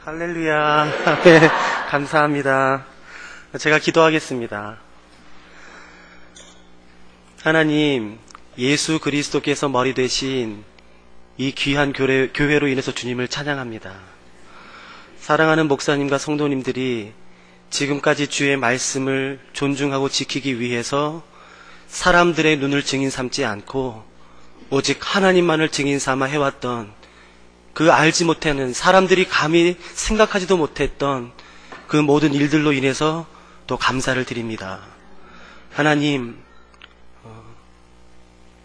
할렐루야. 네, 감사합니다. 제가 기도하겠습니다. 하나님, 예수 그리스도께서 머리 되신 이 귀한 교회로 인해서 주님을 찬양합니다. 사랑하는 목사님과 성도님들이 지금까지 주의 말씀을 존중하고 지키기 위해서 사람들의 눈을 증인 삼지 않고 오직 하나님만을 증인 삼아 해왔던 그 알지 못하는, 사람들이 감히 생각하지도 못했던 그 모든 일들로 인해서 또 감사를 드립니다. 하나님,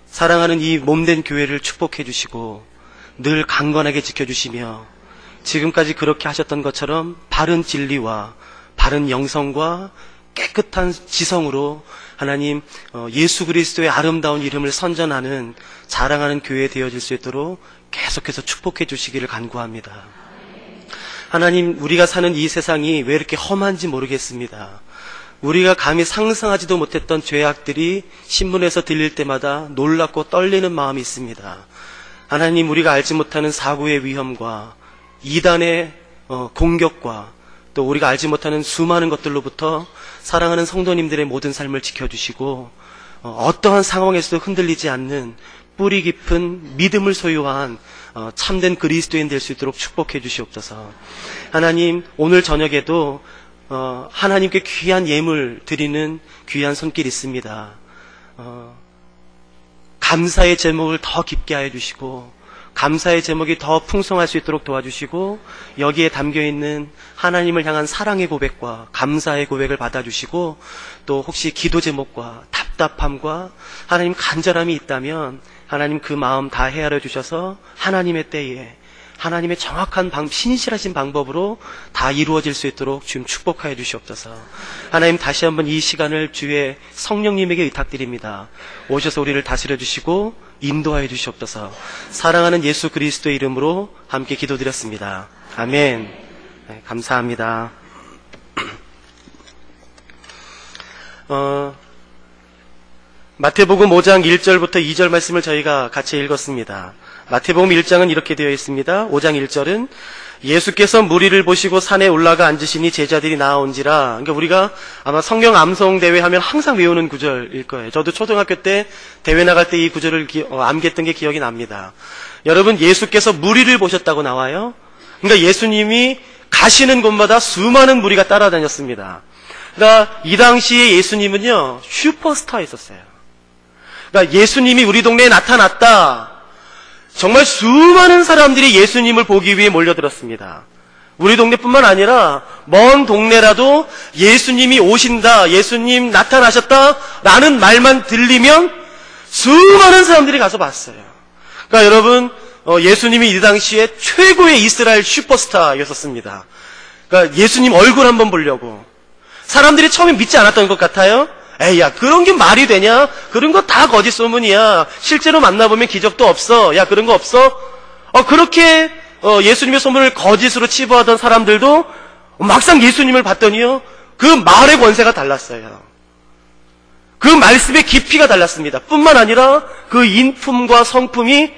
사랑하는 이 몸된 교회를 축복해 주시고 늘 강건하게 지켜주시며 지금까지 그렇게 하셨던 것처럼 바른 진리와 바른 영성과 깨끗한 지성으로 하나님 예수 그리스도의 아름다운 이름을 선전하는 자랑하는 교회 되어질 수 있도록 계속해서 축복해 주시기를 간구합니다. 하나님, 우리가 사는 이 세상이 왜 이렇게 험한지 모르겠습니다. 우리가 감히 상상하지도 못했던 죄악들이 신문에서 들릴 때마다 놀랍고 떨리는 마음이 있습니다. 하나님, 우리가 알지 못하는 사고의 위험과 이단의 공격과 또 우리가 알지 못하는 수많은 것들로부터 사랑하는 성도님들의 모든 삶을 지켜주시고 어떠한 상황에서도 흔들리지 않는 뿌리 깊은 믿음을 소유한 참된 그리스도인 될 수 있도록 축복해 주시옵소서. 하나님, 오늘 저녁에도 하나님께 귀한 예물 드리는 귀한 손길이 있습니다. 감사의 제목을 더 깊게 하여 주시고 감사의 제목이 더 풍성할 수 있도록 도와주시고 여기에 담겨있는 하나님을 향한 사랑의 고백과 감사의 고백을 받아주시고 또 혹시 기도 제목과 답답함과 하나님 간절함이 있다면 하나님 그 마음 다 헤아려 주셔서 하나님의 때에 하나님의 정확한 신실하신 방법으로 다 이루어질 수 있도록 주님 축복하여 주시옵소서. 하나님, 다시 한번 이 시간을 주의 성령님에게 의탁드립니다. 오셔서 우리를 다스려 주시고 인도하여 주시옵소서. 사랑하는 예수 그리스도의 이름으로 함께 기도드렸습니다. 아멘. 네, 감사합니다. 마태복음 5장 1절부터 2절 말씀을 저희가 같이 읽었습니다. 마태복음 1장은 이렇게 되어 있습니다. 5장 1절은 예수께서 무리를 보시고 산에 올라가 앉으시니 제자들이 나아온지라. 그러니까 우리가 아마 성경 암송 대회 하면 항상 외우는 구절일 거예요. 저도 초등학교 때 대회 나갈 때 이 구절을 암기했던 게 기억이 납니다. 여러분, 예수께서 무리를 보셨다고 나와요. 그러니까 예수님이 가시는 곳마다 수많은 무리가 따라다녔습니다. 그러니까 이 당시에 예수님은요, 슈퍼스타였었어요. 그러니까 예수님이 우리 동네에 나타났다. 정말 수많은 사람들이 예수님을 보기 위해 몰려들었습니다. 우리 동네뿐만 아니라 먼 동네라도 예수님이 오신다, 예수님 나타나셨다 라는 말만 들리면 수많은 사람들이 가서 봤어요. 그러니까 여러분, 예수님이 이 당시에 최고의 이스라엘 슈퍼스타였었습니다. 그러니까 예수님 얼굴 한번 보려고 사람들이 처음에 믿지 않았던 것 같아요. 에이, 야, 그런 게 말이 되냐? 그런 거 다 거짓 소문이야. 실제로 만나보면 기적도 없어. 야, 그런 거 없어? 그렇게 예수님의 소문을 거짓으로 치부하던 사람들도 막상 예수님을 봤더니요, 그 말의 권세가 달랐어요. 그 말씀의 깊이가 달랐습니다. 뿐만 아니라 그 인품과 성품이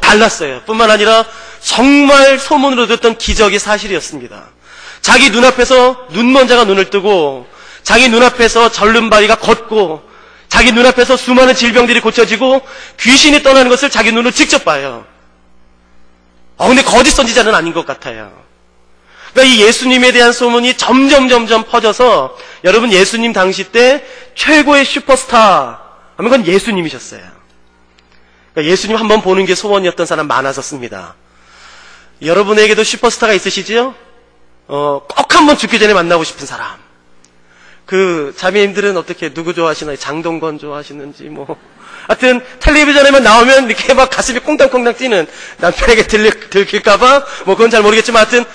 달랐어요. 뿐만 아니라 정말 소문으로 듣던 기적이 사실이었습니다. 자기 눈앞에서 눈먼 자가 눈을 뜨고 자기 눈앞에서 절름발이가 걷고 자기 눈앞에서 수많은 질병들이 고쳐지고 귀신이 떠나는 것을 자기 눈으로 직접 봐요. 근데 거짓 선지자는 아닌 것 같아요. 그러니까 이 예수님에 대한 소문이 점점 퍼져서 여러분, 예수님 당시 때 최고의 슈퍼스타 하면 그건 예수님이셨어요. 그러니까 예수님 한번 보는 게 소원이었던 사람 많았었습니다. 여러분에게도 슈퍼스타가 있으시지요? 꼭 한번 죽기 전에 만나고 싶은 사람. 그 자매님들은 어떻게 누구 좋아하시나요? 장동건 좋아하시는지 하여튼 텔레비전에만 나오면 이렇게 막 가슴이 콩당콩당 뛰는, 남편에게 들킬까봐 그건 잘 모르겠지만 하여튼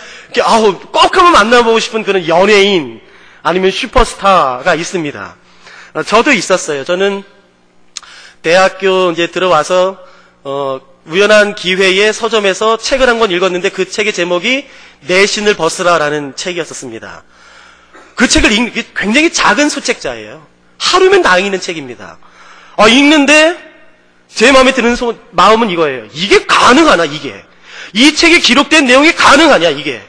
꼭 한번 만나보고 싶은 그런 연예인 아니면 슈퍼스타가 있습니다. 저도 있었어요. 저는 대학교 이제 들어와서 우연한 기회에 서점에서 책을 한 권 읽었는데 그 책의 제목이 내 신을 벗으라라는 책이었었습니다. 그 책을 굉장히 작은 소책자예요. 하루면 다 읽는 책입니다. 읽는데 제 마음에 드는 마음은 이거예요. 이게 가능하나, 이게. 이 책에 기록된 내용이 가능하냐, 이게.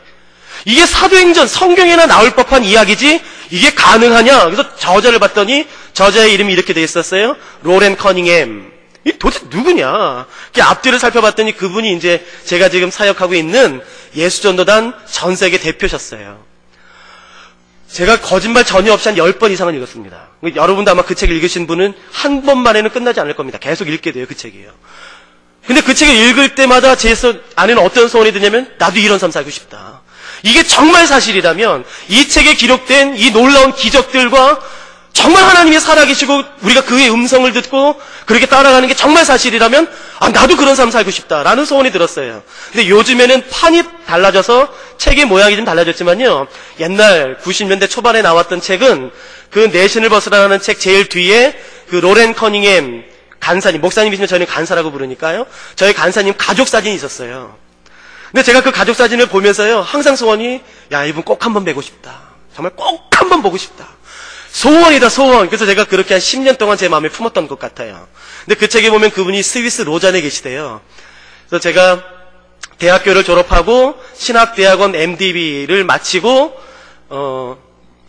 이게 사도행전, 성경에나 나올 법한 이야기지, 이게 가능하냐. 그래서 저자를 봤더니, 저자의 이름이 이렇게 돼 있었어요. 로렌 커닝햄. 이 도대체 누구냐. 앞뒤를 살펴봤더니 그분이 이제 제가 지금 사역하고 있는 예수전도단 전 세계 대표셨어요. 제가 거짓말 전혀 없이 한 10번 이상은 읽었습니다. 여러분도 아마 그 책 읽으신 분은 한 번만에는 끝나지 않을 겁니다. 계속 읽게 돼요, 그 책이요. 근데 그 책을 읽을 때마다 제 안에는 어떤 소원이 드냐면, 나도 이런 삶 살고 싶다. 이게 정말 사실이라면, 이 책에 기록된 이 놀라운 기적들과 정말 하나님이 살아계시고 우리가 그의 음성을 듣고 그렇게 따라가는 게 정말 사실이라면, 나도 그런 삶 살고 싶다라는 소원이 들었어요. 근데 요즘에는 판이 달라져서 책의 모양이 좀 달라졌지만요, 옛날 90년대 초반에 나왔던 책은 그 내신을 벗어나는 책 제일 뒤에 그 로렌 커닝햄 간사님, 목사님이시면 저희는 간사라고 부르니까요, 저희 간사님 가족 사진이 있었어요. 근데 제가 그 가족 사진을 보면서요, 항상 소원이, 야, 이분 꼭 한번 뵈고 싶다. 정말 꼭 한번 보고 싶다. 소원이다, 소원. 그래서 제가 그렇게 한 10년 동안 제 마음에 품었던 것 같아요. 근데 그 책에 보면 그분이 스위스 로잔에 계시대요. 그래서 제가 대학교를 졸업하고 신학대학원 MDB를 마치고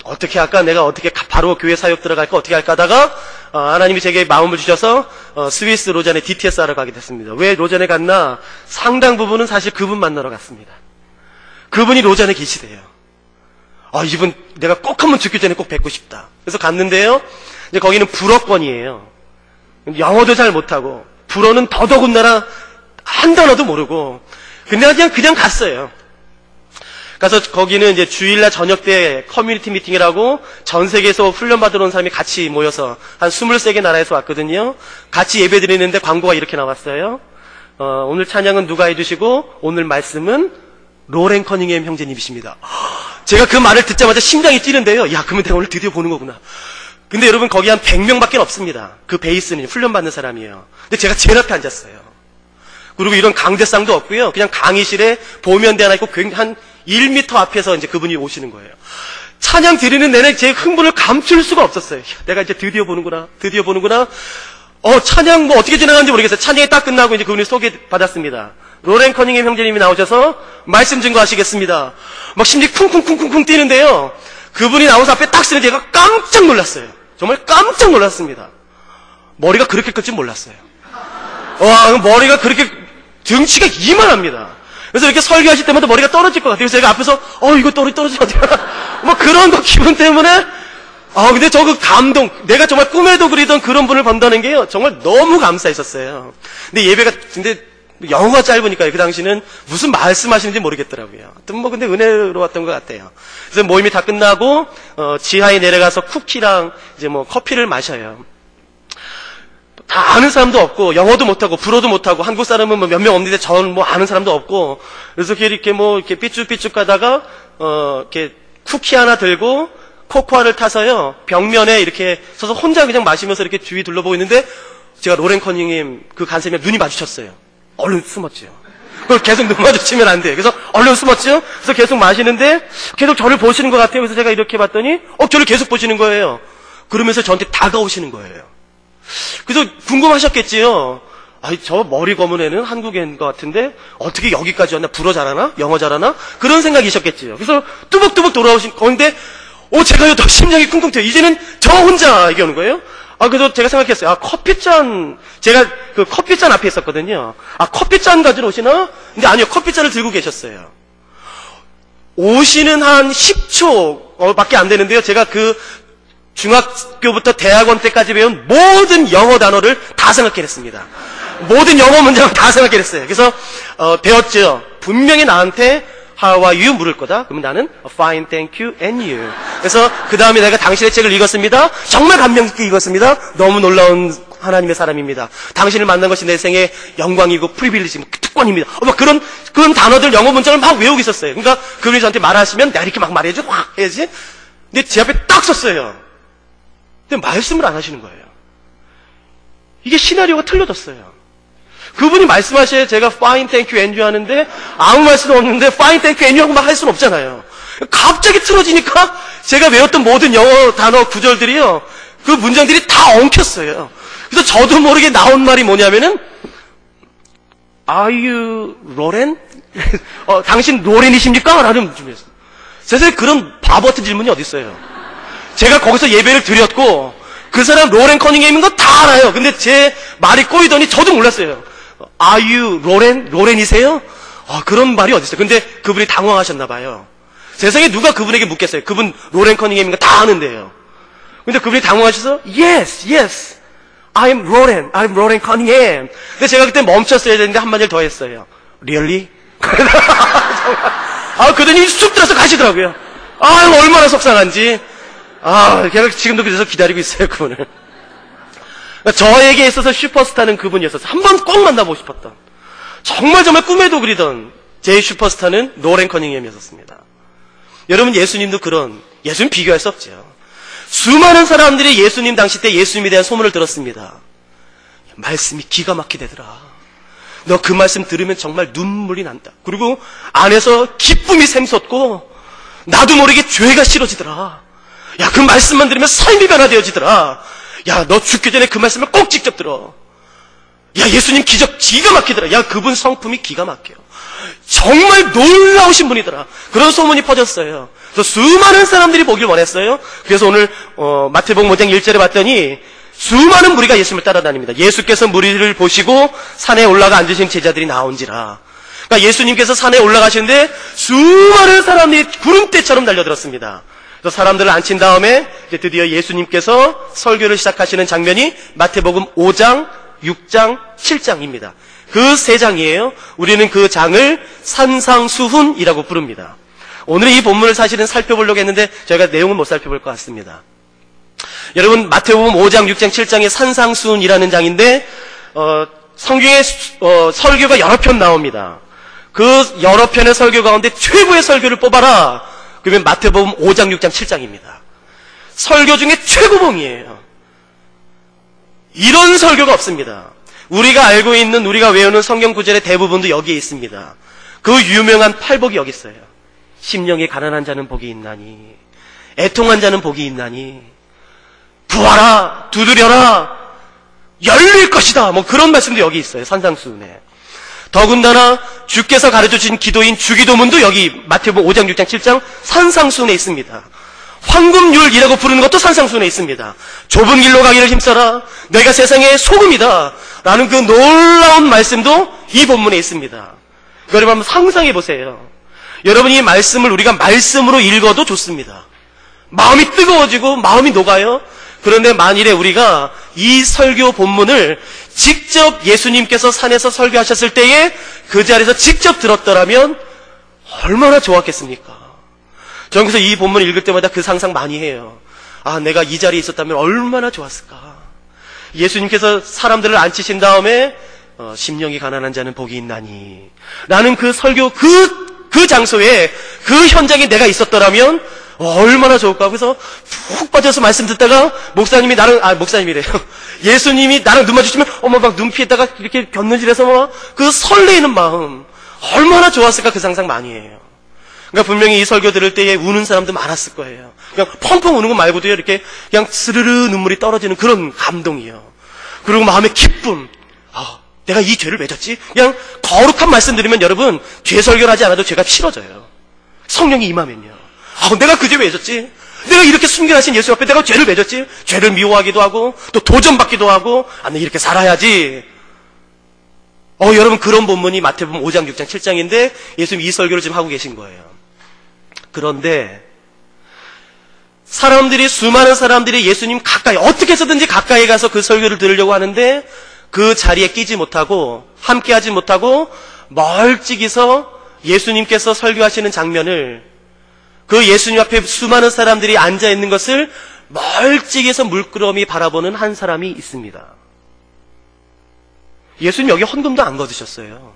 어떻게 할까, 내가 어떻게 바로 교회 사역 들어갈까, 어떻게 할까 하다가 하나님이 제게 마음을 주셔서 스위스 로잔에 DTS 하러 가게 됐습니다. 왜 로잔에 갔나? 상당 부분은 사실 그분 만나러 갔습니다. 그분이 로잔에 계시대요. 이분 내가 꼭 한번 죽기 전에 꼭 뵙고 싶다. 그래서 갔는데요, 이제 거기는 불어권이에요. 영어도 잘 못하고, 불어는 더더군다나 한 단어도 모르고, 근데 그냥 갔어요. 가서 거기는 이제 주일날 저녁 때 커뮤니티 미팅이라고 전 세계에서 훈련받으러 온 사람이 같이 모여서 한 23개 나라에서 왔거든요. 같이 예배 드리는데 광고가 이렇게 나왔어요. 오늘 찬양은 누가 해주시고, 오늘 말씀은 로렌 커닝햄 형제님이십니다. 제가 그 말을 듣자마자 심장이 뛰는데요. 야, 그러면 내가 오늘 드디어 보는 거구나. 근데 여러분, 거기 한 100명밖에 없습니다. 그 베이스는 훈련받는 사람이에요. 근데 제가 제일 앞에 앉았어요. 그리고 이런 강대상도 없고요. 그냥 강의실에 보면대 하나 있고 한 1m 앞에서 이제 그분이 오시는 거예요. 찬양 드리는 내내 제 흥분을 감출 수가 없었어요. 야, 내가 이제 드디어 보는구나. 드디어 보는구나. 찬양 뭐 어떻게 진행하는지 모르겠어요. 찬양이 딱 끝나고 이제 그분이 소개받았습니다. 로렌 커닝햄 형제님이 나오셔서 말씀 증거하시겠습니다. 막 심장이 쿵쿵쿵쿵쿵 뛰는데요. 그분이 나오서 앞에 딱 쓰는 제가 깜짝 놀랐어요. 정말 깜짝 놀랐습니다. 머리가 그렇게 클 줄 몰랐어요. 와, 머리가 그렇게 등치가 이만합니다. 그래서 이렇게 설교하실 때마다 머리가 떨어질 것 같아요. 그래서 제가 앞에서 이거 떨어지면 어떡하나 뭐 그런 거 기분 때문에 근데 저 그 감동, 내가 정말 꿈에도 그리던 그런 분을 본다는 게요, 정말 너무 감사했었어요. 근데 예배가 근데 영어가 짧으니까요. 그 당시는 무슨 말씀하시는지 모르겠더라고요. 하여튼 뭐 근데 은혜로웠던 것 같아요. 그래서 모임이 다 끝나고 지하에 내려가서 쿠키랑 이제 뭐 커피를 마셔요. 다 아는 사람도 없고, 영어도 못하고, 불어도 못하고, 한국 사람은 뭐 몇 명 없는데 저는 뭐 아는 사람도 없고, 그래서 이렇게 뭐 이렇게 삐쭉삐쭉 가다가 이렇게 쿠키 하나 들고 코코아를 타서요, 벽면에 이렇게 서서 혼자 그냥 마시면서 이렇게 주위 둘러보고 있는데, 제가 로렌 커닝햄 그 간사님이랑 눈이 마주쳤어요. 얼른 숨었죠. 그걸 계속 눈 마주치면 안 돼요. 그래서 얼른 숨었죠. 그래서 계속 마시는데 계속 저를 보시는 것 같아요. 그래서 제가 이렇게 봤더니 저를 계속 보시는 거예요. 그러면서 저한테 다가오시는 거예요. 그래서 궁금하셨겠지요. 저 머리 검은 애는 한국인 것 같은데 어떻게 여기까지 왔나? 불어 잘하나? 영어 잘하나? 그런 생각이셨겠지요. 그래서 뚜벅뚜벅 돌아오신 건데 제가요 더 심장이 쿵쿵 뛰어요. 이제는 저 혼자 얘기하는 거예요. 그래서 제가 생각했어요. 커피잔, 제가 그 커피잔 앞에 있었거든요. 커피잔 가지러 오시나? 근데 아니요, 커피잔을 들고 계셨어요. 오시는 한 10초 밖에 안 되는데요. 제가 그 중학교부터 대학원 때까지 배운 모든 영어 단어를 다 생각해냈습니다. 모든 영어 문장을 다 생각해냈어요. 그래서 배웠죠. 분명히 나한테 How are you? 물을 거다. 그러면 나는 Fine, thank you, and you. 그래서 그 다음에 내가 당신의 책을 읽었습니다. 정말 감명 깊게 읽었습니다. 너무 놀라운 하나님의 사람입니다. 당신을 만난 것이 내 생의 영광이고 프리빌리지, 특권입니다. 막 그런 단어들, 영어 문장을 막 외우고 있었어요. 그러니까 그분이 저한테 말하시면 내가 이렇게 막 말해줘, 확 해야지. 근데 제 앞에 딱 썼어요. 근데 말씀을 안 하시는 거예요. 이게 시나리오가 틀려졌어요. 그분이 말씀하셔야 제가 fine, thank you, and you 하는데 아무 말씀도 없는데 fine, thank you, and you 하고 막 할 수는 없잖아요. 갑자기 틀어지니까 제가 외웠던 모든 영어 단어 구절들이요, 그 문장들이 다 엉켰어요. 그래서 저도 모르게 나온 말이 뭐냐면은 Are you 로렌? 당신 로렌이십니까? 라는 질문이었어요. 세상에 그런 바보 같은 질문이 어디 있어요. 제가 거기서 예배를 드렸고 그 사람 로렌 커닝햄인 거 다 알아요. 근데 제 말이 꼬이더니 저도 몰랐어요. Are you 로렌? 로렌이세요? 그런 말이 어디 있어요. 근데 그분이 당황하셨나 봐요. 세상에 누가 그분에게 묻겠어요. 그분 로렌 커닝햄인 거 다 아는데요. 근데 그분이 당황하셔서 Yes, I'm Loren Cunningham. 근데 제가 그때 멈췄어야 되는데 한마디를 더 했어요. Really? 그러더니 쑥 들어서 가시더라고요. 얼마나 속상한지. 걔가 지금도 그래서 기다리고 있어요, 그분을. 그러니까 저에게 있어서 슈퍼스타는 그분이었어요. 한 번 꼭 만나보고 싶었던. 정말 꿈에도 그리던 제 슈퍼스타는 로렌 커닝햄이었습니다. 여러분, 예수님도 예수님 비교할 수 없죠. 수많은 사람들이 예수님 당시 때 예수님에 대한 소문을 들었습니다. 말씀이 기가 막히대더라. 너 그 말씀 들으면 정말 눈물이 난다. 그리고 안에서 기쁨이 샘솟고 나도 모르게 죄가 싫어지더라. 그 말씀만 들으면 삶이 변화되어지더라. 너 죽기 전에 그 말씀을 꼭 직접 들어. 예수님 기적 기가 막히더라. 그분 성품이 기가 막혀요. 정말 놀라우신 분이더라. 그런 소문이 퍼졌어요. 그래서 수많은 사람들이 보길 원했어요. 그래서 오늘 마태복음 5장 1절에 봤더니 수많은 무리가 예수님을 따라다닙니다. 예수께서 무리를 보시고 산에 올라가 앉으신 제자들이 나온지라. 그러니까 예수님께서 산에 올라가시는데 수많은 사람들이 구름대처럼 달려들었습니다. 그래서 사람들을 앉힌 다음에 이제 드디어 예수님께서 설교를 시작하시는 장면이 마태복음 5장, 6장, 7장입니다. 그 세 장이에요. 우리는 그 장을 산상수훈이라고 부릅니다. 오늘은 이 본문을 사실은 살펴보려고 했는데 저희가 내용은 못 살펴볼 것 같습니다. 여러분, 마태복음 5장, 6장, 7장의 산상수훈이라는 장인데 성경에 설교가 여러 편 나옵니다. 그 여러 편의 설교 가운데 최고의 설교를 뽑아라. 그러면 마태복음 5장, 6장, 7장입니다. 설교 중에 최고봉이에요. 이런 설교가 없습니다. 우리가 알고 있는, 우리가 외우는 성경 구절의 대부분도 여기에 있습니다. 그 유명한 팔복이 여기 있어요. 심령이 가난한 자는 복이 있나니, 애통한 자는 복이 있나니, 구하라, 두드려라, 열릴 것이다. 그런 말씀도 여기 있어요. 산상수훈에. 더군다나 주께서 가르쳐주신 기도인 주기도문도 여기 마태복음 5장, 6장, 7장 산상수훈에 있습니다. 황금률이라고 부르는 것도 산상수훈에 있습니다. 좁은 길로 가기를 힘써라. 내가 세상의 소금이다. 라는 그 놀라운 말씀도 이 본문에 있습니다. 여러분 한번 상상해 보세요. 여러분, 이 말씀을 우리가 말씀으로 읽어도 좋습니다. 마음이 뜨거워지고 마음이 녹아요. 그런데 만일에 우리가 이 설교 본문을 직접 예수님께서 산에서 설교하셨을 때에 그 자리에서 직접 들었더라면 얼마나 좋았겠습니까? 저는 그래서 이 본문을 읽을 때마다 그 상상 많이 해요. 내가 이 자리에 있었다면 얼마나 좋았을까. 예수님께서 사람들을 앉히신 다음에 심령이 가난한 자는 복이 있나니 라는 그 설교 그 장소에 그 현장에 내가 있었더라면 얼마나 좋을까. 그래서 푹 빠져서 말씀 듣다가 목사님이 목사님이래요. 예수님이 나랑 눈 마주치면 막 눈 피했다가 이렇게 곁눈질해서 그 설레이는 마음 얼마나 좋았을까. 그 상상 많이 해요. 그러니까 분명히 이 설교 들을 때에 우는 사람도 많았을 거예요. 그냥 펑펑 우는 것 말고도요, 이렇게 그냥 스르르 눈물이 떨어지는 그런 감동이요. 그리고 마음의 기쁨. 내가 이 죄를 왜 졌지? 그냥 거룩한 말씀 들으면 여러분, 죄 설교를 하지 않아도 죄가 싫어져요. 성령이 임하면요. 내가 그 죄 왜 졌지? 내가 이렇게 순결하신 예수 앞에 내가 죄를 왜 졌지? 죄를 미워하기도 하고, 또 도전받기도 하고, 나 이렇게 살아야지. 여러분, 그런 본문이 마태복음 5장, 6장, 7장인데 예수님 이 설교를 지금 하고 계신 거예요. 그런데 수많은 사람들이 예수님 가까이, 어떻게 해서든지 가까이 가서 그 설교를 들으려고 하는데 그 자리에 끼지 못하고 함께하지 못하고 멀찍이서 예수님께서 설교하시는 장면을, 그 예수님 앞에 수많은 사람들이 앉아있는 것을 멀찍이서 물끄러미 바라보는 한 사람이 있습니다. 예수님 여기 헌금도 안 거두셨어요.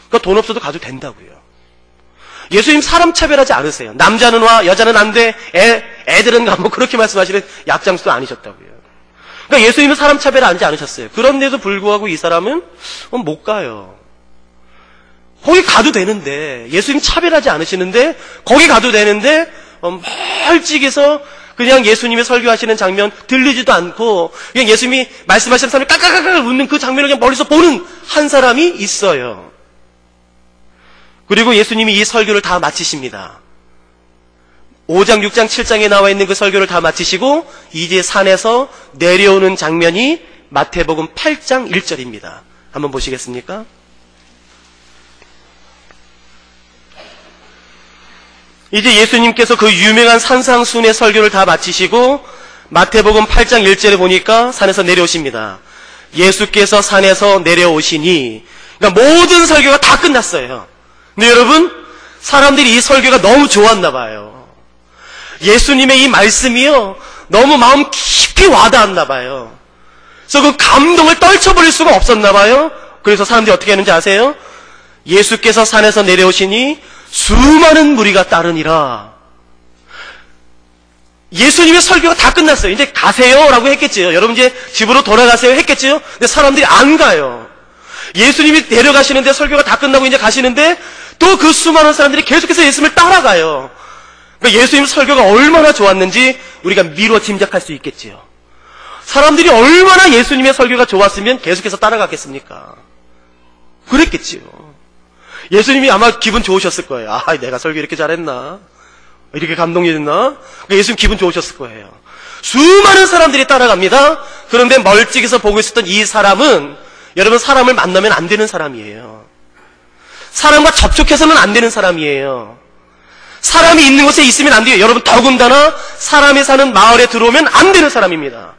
그러니까 돈 없어도 가도 된다고요. 예수님 사람 차별하지 않으세요. 남자는 와, 여자는 안 돼, 애들은 가, 그렇게 말씀하시는 약장수도 아니셨다고요. 그러니까 예수님은 사람 차별하지 않으셨어요. 그런데도 불구하고 이 사람은 못 가요. 거기 가도 되는데, 예수님 차별하지 않으시는데 거기 가도 되는데 멀찍이서 그냥 예수님의 설교하시는 장면 들리지도 않고 그냥 예수님이 말씀하시는 사람이 까까까까 웃는 그 장면을 그냥 멀리서 보는 한 사람이 있어요. 그리고 예수님이 이 설교를 다 마치십니다. 5장, 6장, 7장에 나와 있는 그 설교를 다 마치시고 이제 산에서 내려오는 장면이 마태복음 8장 1절입니다. 한번 보시겠습니까? 이제 예수님께서 그 유명한 산상순의 설교를 다 마치시고 마태복음 8장 1절에 보니까 산에서 내려오십니다. 예수께서 산에서 내려오시니, 그러니까 모든 설교가 다 끝났어요. 근데 여러분, 사람들이 이 설교가 너무 좋았나 봐요. 예수님의 이 말씀이요, 너무 마음 깊이 와닿았나 봐요. 그래서 그 감동을 떨쳐버릴 수가 없었나 봐요. 그래서 사람들이 어떻게 하는지 아세요? 예수께서 산에서 내려오시니 수많은 무리가 따르니라. 예수님의 설교가 다 끝났어요. 이제 가세요 라고 했겠지요. 여러분 이제 집으로 돌아가세요 했겠지요. 근데 사람들이 안 가요. 예수님이 내려가시는데 설교가 다 끝나고 이제 가시는데 또 그 수많은 사람들이 계속해서 예수님을 따라가요. 그러니까 예수님 설교가 얼마나 좋았는지 우리가 미루어 짐작할 수 있겠지요. 사람들이 얼마나 예수님의 설교가 좋았으면 계속해서 따라갔겠습니까? 그랬겠지요. 예수님이 아마 기분 좋으셨을 거예요. 아, 내가 설교 이렇게 잘했나? 이렇게 감동이 됐나? 그러니까 예수님 기분 좋으셨을 거예요. 수많은 사람들이 따라갑니다. 그런데 멀찍이서 보고 있었던 이 사람은, 여러분, 사람을 만나면 안 되는 사람이에요. 사람과 접촉해서는 안 되는 사람이에요. 사람이 있는 곳에 있으면 안 돼요. 여러분, 더군다나 사람이 사는 마을에 들어오면 안 되는 사람입니다.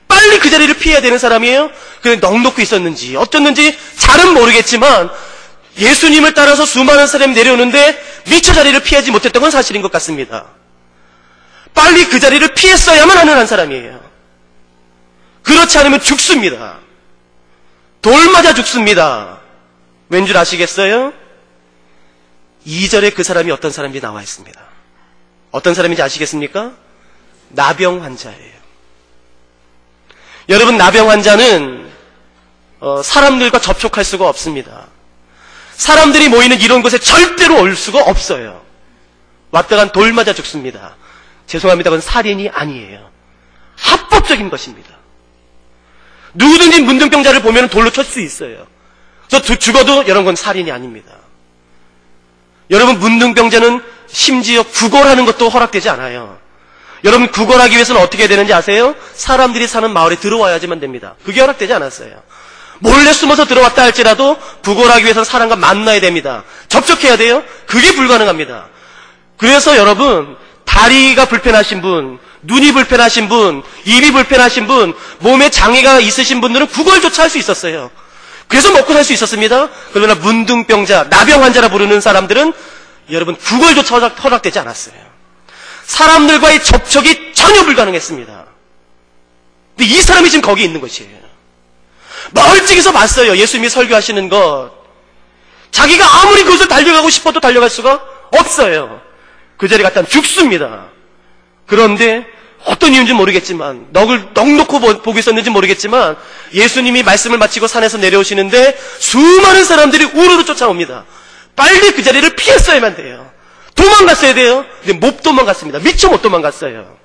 빨리 그 자리를 피해야 되는 사람이에요. 그냥 넋놓고 있었는지 어쩌는지 잘은 모르겠지만 예수님을 따라서 수많은 사람이 내려오는데 미처 자리를 피하지 못했던 건 사실인 것 같습니다. 빨리 그 자리를 피했어야만 하는 한 사람이에요. 그렇지 않으면 죽습니다. 돌 맞아 죽습니다. 왠 줄 아시겠어요? 2절에 그 사람이 어떤 사람이 나와 있습니다. 어떤 사람인지 아시겠습니까? 나병 환자예요. 여러분, 나병 환자는 사람들과 접촉할 수가 없습니다. 사람들이 모이는 이런 곳에 절대로 올 수가 없어요. 왔다간 돌 맞아 죽습니다. 죄송합니다. 그건 살인이 아니에요. 합법적인 것입니다. 누구든지 문둥병자를 보면 돌로 칠 수 있어요. 그래서 죽어도 여러분 건 살인이 아닙니다. 여러분, 문둥병자는 심지어 구걸하는 것도 허락되지 않아요. 여러분, 구걸하기 위해서는 어떻게 해야 되는지 아세요? 사람들이 사는 마을에 들어와야지만 됩니다. 그게 허락되지 않았어요. 몰래 숨어서 들어왔다 할지라도 구걸하기 위해서는 사람과 만나야 됩니다. 접촉해야 돼요? 그게 불가능합니다. 그래서 여러분, 다리가 불편하신 분, 눈이 불편하신 분, 입이 불편하신 분, 몸에 장애가 있으신 분들은 구걸조차 할 수 있었어요. 그래서 먹고 살 수 있었습니다. 그러나 문둥병자, 나병 환자라 부르는 사람들은 여러분 구걸조차 허락되지 않았어요. 사람들과의 접촉이 전혀 불가능했습니다. 근데 이 사람이 지금 거기 있는 것이에요. 멀찍이서 봤어요. 예수님이 설교하시는 것. 자기가 아무리 그것을 달려가고 싶어도 달려갈 수가 없어요. 그 자리 갔다 죽습니다. 그런데 어떤 이유인지 모르겠지만, 넋놓고 보고 있었는지 모르겠지만 예수님이 말씀을 마치고 산에서 내려오시는데 수많은 사람들이 우르르 쫓아옵니다. 빨리 그 자리를 피했어야만 돼요. 도망갔어야 돼요. 근데 못 도망갔습니다. 미처 못 도망갔어요.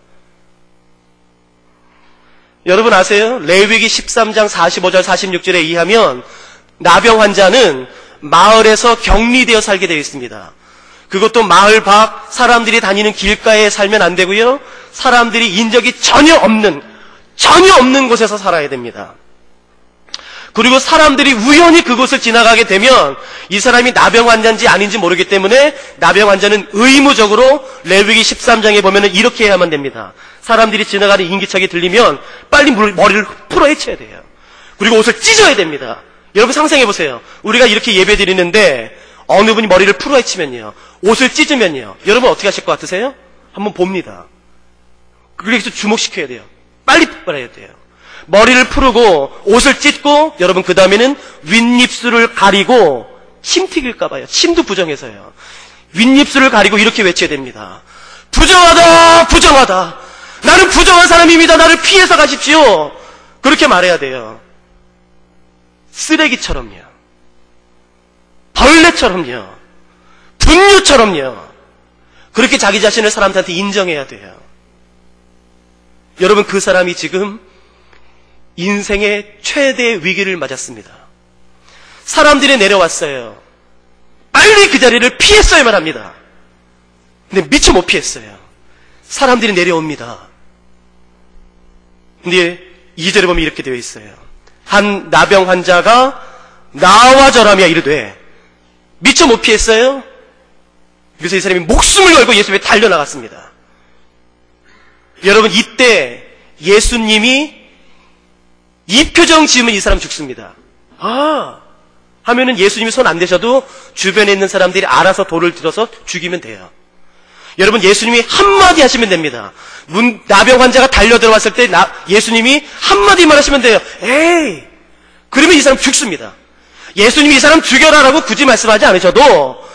여러분 아세요? 레위기 13장 45절 46절에 의하면 나병 환자는 마을에서 격리되어 살게 되어 있습니다. 그것도 마을 밖 사람들이 다니는 길가에 살면 안 되고요. 사람들이 인적이 전혀 없는 곳에서 살아야 됩니다. 그리고 사람들이 우연히 그곳을 지나가게 되면 이 사람이 나병 환자인지 아닌지 모르기 때문에 나병 환자는 의무적으로 레위기 13장에 보면 이렇게 해야만 됩니다. 사람들이 지나가는 인기척이 들리면 빨리 머리를 풀어헤쳐야 돼요. 그리고 옷을 찢어야 됩니다. 여러분 상상해 보세요. 우리가 이렇게 예배 드리는데 어느 분이 머리를 풀어헤치면요, 옷을 찢으면요, 여러분 어떻게 하실 것 같으세요? 한번 봅니다. 그래서 주목시켜야 돼요. 빨리 풀어야 돼요. 머리를 풀고 옷을 찢고 여러분 그 다음에는 윗입술을 가리고 침 튀길까봐요. 침도 부정해서요. 윗입술을 가리고 이렇게 외쳐야 됩니다. 부정하다, 부정하다. 나는 부정한 사람입니다. 나를 피해서 가십시오. 그렇게 말해야 돼요. 쓰레기처럼요. 벌레처럼요. 분유처럼요. 그렇게 자기 자신을 사람들한테 인정해야 돼요. 여러분, 그 사람이 지금 인생의 최대 위기를 맞았습니다. 사람들이 내려왔어요. 빨리 그 자리를 피했어야만 합니다. 근데 미처 못 피했어요. 사람들이 내려옵니다. 근데 2절에 보면 이렇게 되어 있어요. 한 나병 환자가 나와 절하며 이르되, 미처 못 피했어요. 그래서 이 사람이 목숨을 걸고 예수님에 달려나갔습니다. 여러분, 이때 예수님이 이 표정 지으면 이 사람 죽습니다. 하면은 예수님이 손 안 대셔도 주변에 있는 사람들이 알아서 돌을 들어서 죽이면 돼요. 여러분, 예수님이 한마디 하시면 됩니다. 나병 환자가 달려 들어왔을 때 예수님이 한마디만 하시면 돼요. 에이! 그러면 이 사람 죽습니다. 예수님이 이 사람 죽여라라고 굳이 말씀하지 않으셔도,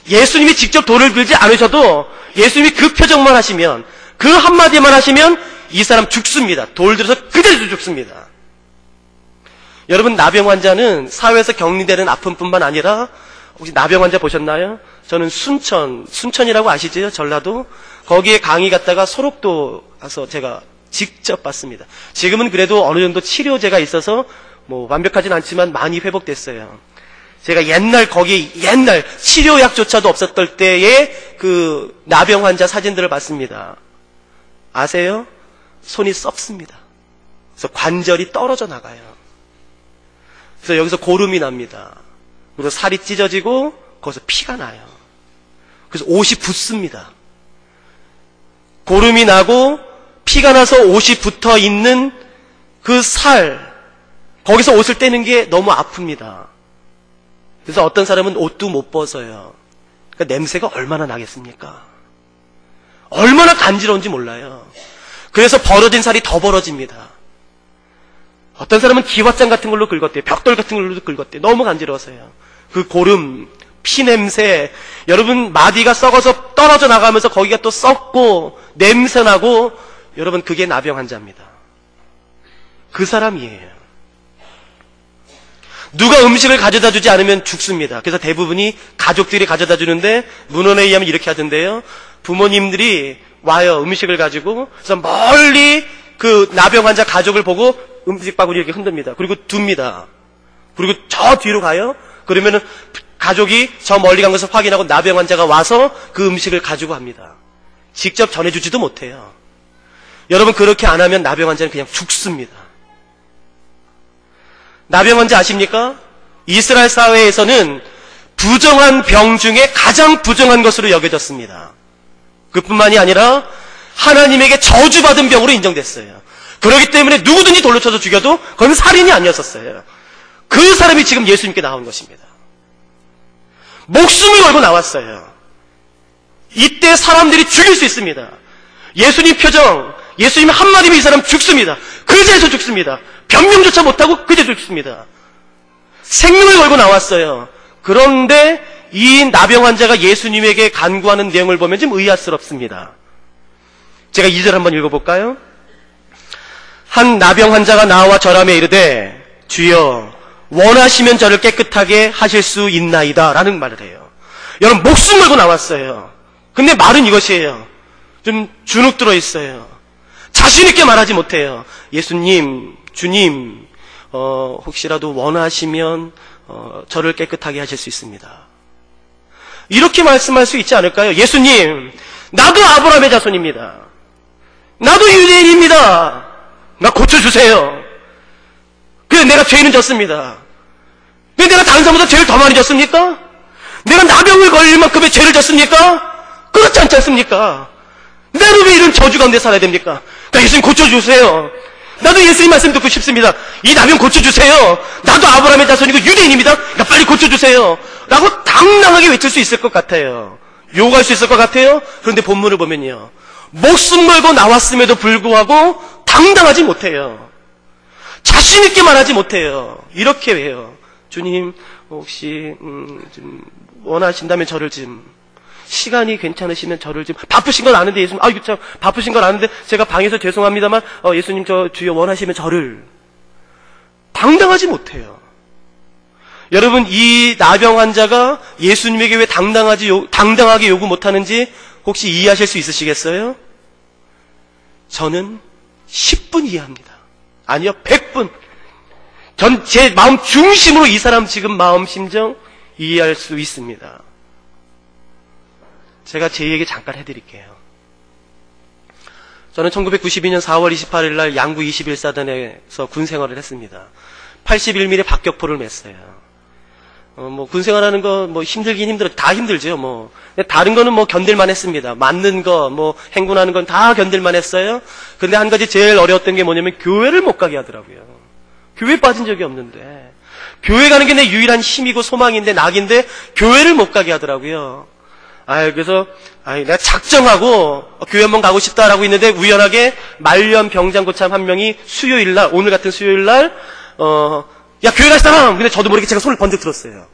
예수님이 직접 돌을 들지 않으셔도 예수님이 그 표정만 하시면, 그 한마디만 하시면 이 사람 죽습니다. 돌 들어서 그대로 죽습니다. 여러분, 나병 환자는 사회에서 격리되는 아픔뿐만 아니라, 혹시 나병 환자 보셨나요? 저는 순천이라고 아시죠? 전라도. 거기에 강의 갔다가 소록도 가서 제가 직접 봤습니다. 지금은 그래도 어느 정도 치료제가 있어서 완벽하진 않지만 많이 회복됐어요. 제가 옛날 치료약조차도 없었던 때의 그 나병 환자 사진들을 봤습니다. 아세요? 손이 썩습니다. 그래서 관절이 떨어져 나가요. 그래서 여기서 고름이 납니다. 그래서 살이 찢어지고 거기서 피가 나요. 그래서 옷이 붓습니다. 고름이 나고 피가 나서 옷이 붙어 있는 그 살, 거기서 옷을 떼는 게 너무 아픕니다. 그래서 어떤 사람은 옷도 못 벗어요. 그러니까 냄새가 얼마나 나겠습니까? 얼마나 간지러운지 몰라요. 그래서 벌어진 살이 더 벌어집니다. 어떤 사람은 기왓장 같은 걸로 긁었대요. 벽돌 같은 걸로도 긁었대요. 너무 간지러워서요. 그 고름, 피냄새, 여러분 마디가 썩어서 떨어져 나가면서 거기가 또 썩고 냄새나고, 여러분 그게 나병 환자입니다. 그 사람이에요. 누가 음식을 가져다 주지 않으면 죽습니다. 그래서 대부분이 가족들이 가져다 주는데, 문헌에 의하면 이렇게 하던데요. 부모님들이 와요, 음식을 가지고. 그래서 멀리 그 나병 환자 가족을 보고 음식 바구니 이렇게 흔듭니다. 그리고 둡니다. 그리고 저 뒤로 가요. 그러면은 가족이 저 멀리 간 것을 확인하고 나병 환자가 와서 그 음식을 가지고 합니다. 직접 전해주지도 못해요. 여러분, 그렇게 안 하면 나병 환자는 그냥 죽습니다. 나병 환자 아십니까? 이스라엘 사회에서는 부정한 병 중에 가장 부정한 것으로 여겨졌습니다. 그뿐만이 아니라 하나님에게 저주받은 병으로 인정됐어요. 그렇기 때문에 누구든지 돌로 쳐서 죽여도 그건 살인이 아니었었어요. 그 사람이 지금 예수님께 나온 것입니다. 목숨을 걸고 나왔어요. 이때 사람들이 죽일 수 있습니다. 예수님 표정, 예수님 한마디면 이 사람 죽습니다. 그 자리에서 죽습니다. 변명조차 못하고 그 자리에서 죽습니다. 생명을 걸고 나왔어요. 그런데 이 나병 환자가 예수님에게 간구하는 내용을 보면 좀 의아스럽습니다. 제가 2절 한번 읽어볼까요? 한 나병 환자가 나와 절하며 이르되, 주여 원하시면 저를 깨끗하게 하실 수 있나이다 라는 말을 해요. 여러분, 목숨 걸고 나왔어요. 근데 말은 이것이에요. 좀 주눅 들어 있어요. 자신 있게 말하지 못해요. 예수님, 주님, 혹시라도 원하시면 저를 깨끗하게 하실 수 있습니다. 이렇게 말씀할 수 있지 않을까요? 예수님, 나도 아브라함의 자손입니다. 나도 유대인입니다. 나 고쳐주세요. 그래, 내가 죄는 졌습니다. 왜 내가 다른 사람보다 죄를 더 많이 졌습니까? 내가 나병을 걸릴 만큼의 죄를 졌습니까? 그렇지 않지 않습니까? 나는 왜 이런 저주 가운데 살아야 됩니까? 그러니까 예수님 고쳐주세요. 나도 예수님 말씀 듣고 싶습니다. 이 나병 고쳐주세요. 나도 아브라함의 자손이고 유대인입니다. 그러니까 빨리 고쳐주세요. 라고 당당하게 외칠 수 있을 것 같아요. 요구할 수 있을 것 같아요. 그런데 본문을 보면요, 목숨 걸고 나왔음에도 불구하고 당당하지 못해요. 자신 있게 말하지 못해요. 이렇게 해요. 주님, 혹시 좀 원하신다면 저를 좀, 시간이 괜찮으시면 저를 좀, 바쁘신 건 아는데 예수님, 아이고 참 바쁘신 건 아는데 제가 방에서 죄송합니다만 예수님 저 주여 원하시면 저를, 당당하지 못해요. 여러분, 이 나병 환자가 예수님에게 왜 당당하게 요구 못하는지 혹시 이해하실 수 있으시겠어요? 저는 10분 이해합니다. 아니요, 100분. 제 마음 중심으로 이 사람 지금 마음 심정 이해할 수 있습니다. 제가 제 얘기 잠깐 해드릴게요. 저는 1992년 4월 28일 날 양구 21사단에서 군 생활을 했습니다. 81mm 박격포를 맸어요. 군 생활하는 거, 힘들긴 다 힘들죠, 다른 거는 견딜만 했습니다. 맞는 거, 행군하는 건 다 견딜만 했어요. 근데 한 가지 제일 어려웠던 게 뭐냐면, 교회를 못 가게 하더라고요. 교회 빠진 적이 없는데. 교회 가는 게 내 유일한 힘이고 소망인데, 낙인데, 교회를 못 가게 하더라고요. 그래서, 내가 작정하고, 교회 한번 가고 싶다라고 있는데, 우연하게, 말년 병장고참 한 명이 수요일 날, 오늘 같은 수요일 날, 야, 교회 갈 사람! 근데 저도 모르게 제가 손을 번쩍 들었어요.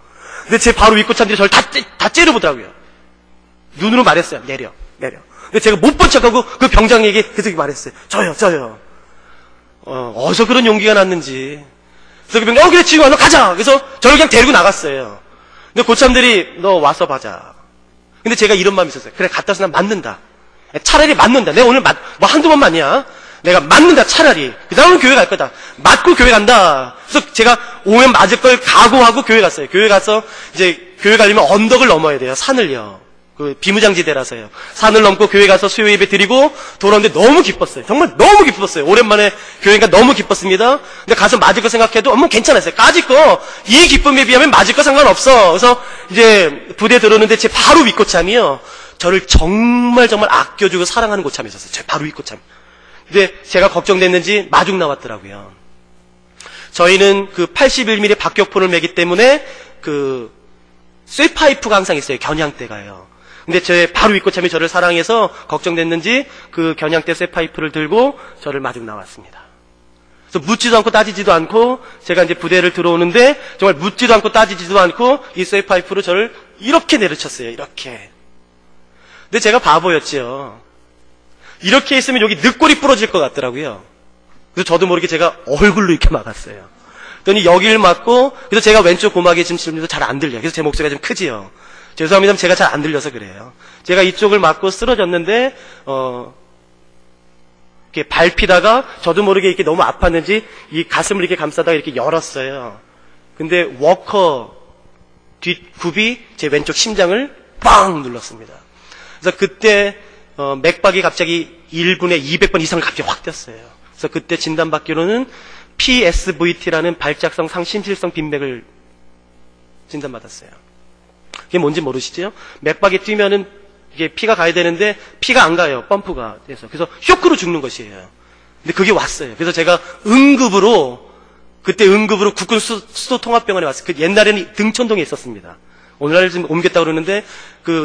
근데 제 바로 윗고참들이 저를 다 째려보더라고요. 눈으로 말했어요. 내려. 근데 제가 못 본 척하고 그 병장에게 계속 말했어요. 저요. 어디서 그런 용기가 났는지. 그래서 그 병장, 그래, 지금 너 가자! 그래서 저를 그냥 데리고 나갔어요. 근데 고참들이, 너 와서 봐자. 근데 제가 이런 마음이 있었어요. 그래, 갔다 와서 난 맞는다. 차라리 맞는다. 내가 오늘 한두 번 맞냐? 내가 맞는다, 차라리. 그 다음은 교회 갈 거다. 맞고 교회 간다. 그래서 제가 오면 맞을 걸 각오하고 교회 갔어요. 교회 가서, 이제, 교회 가려면 언덕을 넘어야 돼요. 산을요. 그, 비무장지대라서요. 산을 넘고 교회 가서 수요 예배 드리고, 돌아오는데 너무 기뻤어요. 정말 너무 기뻤어요. 오랜만에 교회가 너무 기뻤습니다. 근데 가서 맞을 거 생각해도, 괜찮았어요. 까짓 거, 이 기쁨에 비하면 맞을 거 상관없어. 그래서, 이제, 부대 들어오는데 제 바로 윗고참이요. 저를 정말 아껴주고 사랑하는 고참이 있었어요. 제 바로 윗고참. 근데 제가 걱정됐는지 마중 나왔더라고요. 저희는 그 81mm 박격포를 매기 때문에 그 쇠파이프가 항상 있어요. 겨냥대가요. 근데 제 바로 윗고참이 저를 사랑해서 걱정됐는지 그 겨냥대 쇠파이프를 들고 저를 마중 나왔습니다. 그래서 묻지도 않고 따지지도 않고 제가 이제 부대를 들어오는데 정말 묻지도 않고 따지지도 않고 이 쇠파이프로 저를 이렇게 내려쳤어요. 이렇게. 근데 제가 바보였죠. 이렇게 있으면 여기 늑골이 부러질 것 같더라고요. 그래서 저도 모르게 제가 얼굴로 이렇게 막았어요. 그랬더니 여기를 막고, 그래서 제가 왼쪽 고막에 지금 질문도 잘 안 들려요. 그래서 제 목소리가 좀 크지요. 죄송합니다. 제가 잘 안 들려서 그래요. 제가 이쪽을 막고 쓰러졌는데, 이렇게 밟히다가 저도 모르게 이렇게 너무 아팠는지 이 가슴을 이렇게 감싸다가 이렇게 열었어요. 근데 워커 뒷굽이 제 왼쪽 심장을 빵 눌렀습니다. 그래서 그때 맥박이 갑자기 1분에 200번 이상을 갑자기 확 뛰었어요. 그래서 그때 진단받기로는 PSVT라는 발작성 상심실성 빈맥을 진단받았어요. 그게 뭔지 모르시죠? 맥박이 뛰면은 이게 피가 가야 되는데 피가 안 가요. 펌프가 돼서. 그래서 쇼크로 죽는 것이에요. 근데 그게 왔어요. 그래서 제가 그때 응급으로 국군 수도통합병원에 왔어요. 그 옛날에는 등촌동에 있었습니다. 오늘날 좀 옮겼다고 그러는데,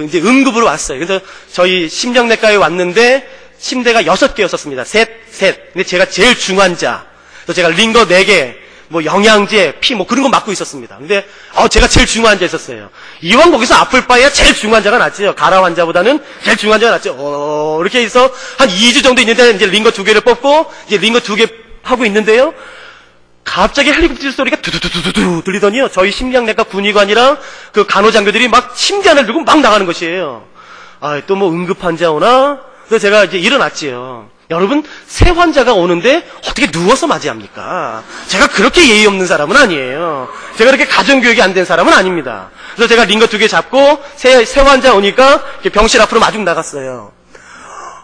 이제 응급으로 왔어요. 그래서 저희 심장내과에 왔는데, 침대가 6개였었습니다. 셋. 근데 제가 제일 중환자. 그래서 제가 링거 4개, 영양제, 피, 그런 거 맞고 있었습니다. 근데, 제가 제일 중환자였었어요. 이왕 거기서 아플 바에야 제일 중환자가 낫죠. 가라 환자보다는 제일 중환자가 낫죠. 이렇게 해서 한 2주 정도 있는데, 이제 링거 2개를 뽑고, 이제 링거 2개 하고 있는데요. 갑자기 헬리콥터 소리가 두두두두두 들리더니요. 저희 심장내과 군의관이랑 그 간호장교들이 막 침대안을 들고 막 나가는 것이에요. 또 응급 환자 오나? 그래서 제가 이제 일어났지요. 여러분, 새 환자가 오는데 어떻게 누워서 맞이합니까? 제가 그렇게 예의 없는 사람은 아니에요. 제가 그렇게 가정교육이 안 된 사람은 아닙니다. 그래서 제가 링거 2개 잡고 새 환자 오니까 병실 앞으로 마중 나갔어요.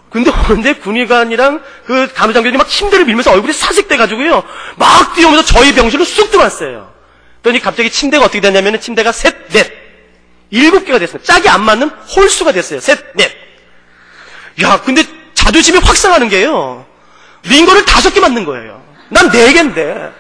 근데 오는데 군의관이랑 그 간호장교들이 막 침대를 밀면서 얼굴이 사색돼가지고요. 막 뛰어오면서 저희 병실로 쑥 들어왔어요. 그러니 갑자기 침대가 어떻게 됐냐면 침대가 셋, 넷. 7개가 됐어요. 짝이 안 맞는 홀수가 됐어요. 셋, 넷. 야, 근데 자존심이 확 상하는 게요. 링거를 5개 맞는 거예요. 난 4개인데.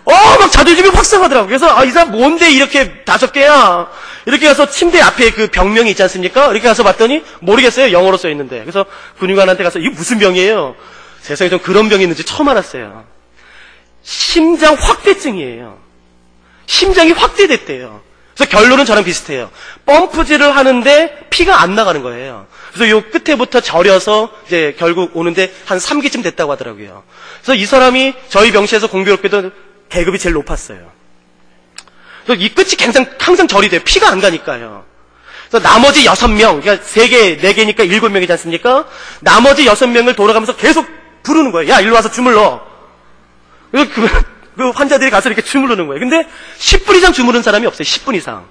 막 자존심이 확 상하더라고요. 그래서, 이 사람 뭔데 이렇게 5개야. 이렇게 가서 침대 앞에 그 병명이 있지 않습니까? 이렇게 가서 봤더니 모르겠어요. 영어로 써 있는데. 그래서 군의관한테 가서 이게 무슨 병이에요? 세상에 좀 그런 병이 있는지 처음 알았어요. 심장 확대증이에요. 심장이 확대됐대요. 그래서 결론은 저랑 비슷해요. 펌프질을 하는데 피가 안 나가는 거예요. 그래서 요 끝에부터 저려서 이제 결국 오는데 한 3기쯤 됐다고 하더라고요. 그래서 이 사람이 저희 병실에서 공교롭게도 계급이 제일 높았어요. 그래서 이 끝이 항상 절이 돼요. 피가 안 가니까요. 그래서 나머지 6명, 그러니까 3개, 4개니까 7명이지 않습니까? 나머지 6명을 돌아가면서 계속 부르는 거예요. 야, 일로 와서 주물러. 그 환자들이 가서 이렇게 주무르는 거예요. 근데 10분 이상 주무른 사람이 없어요. 10분 이상.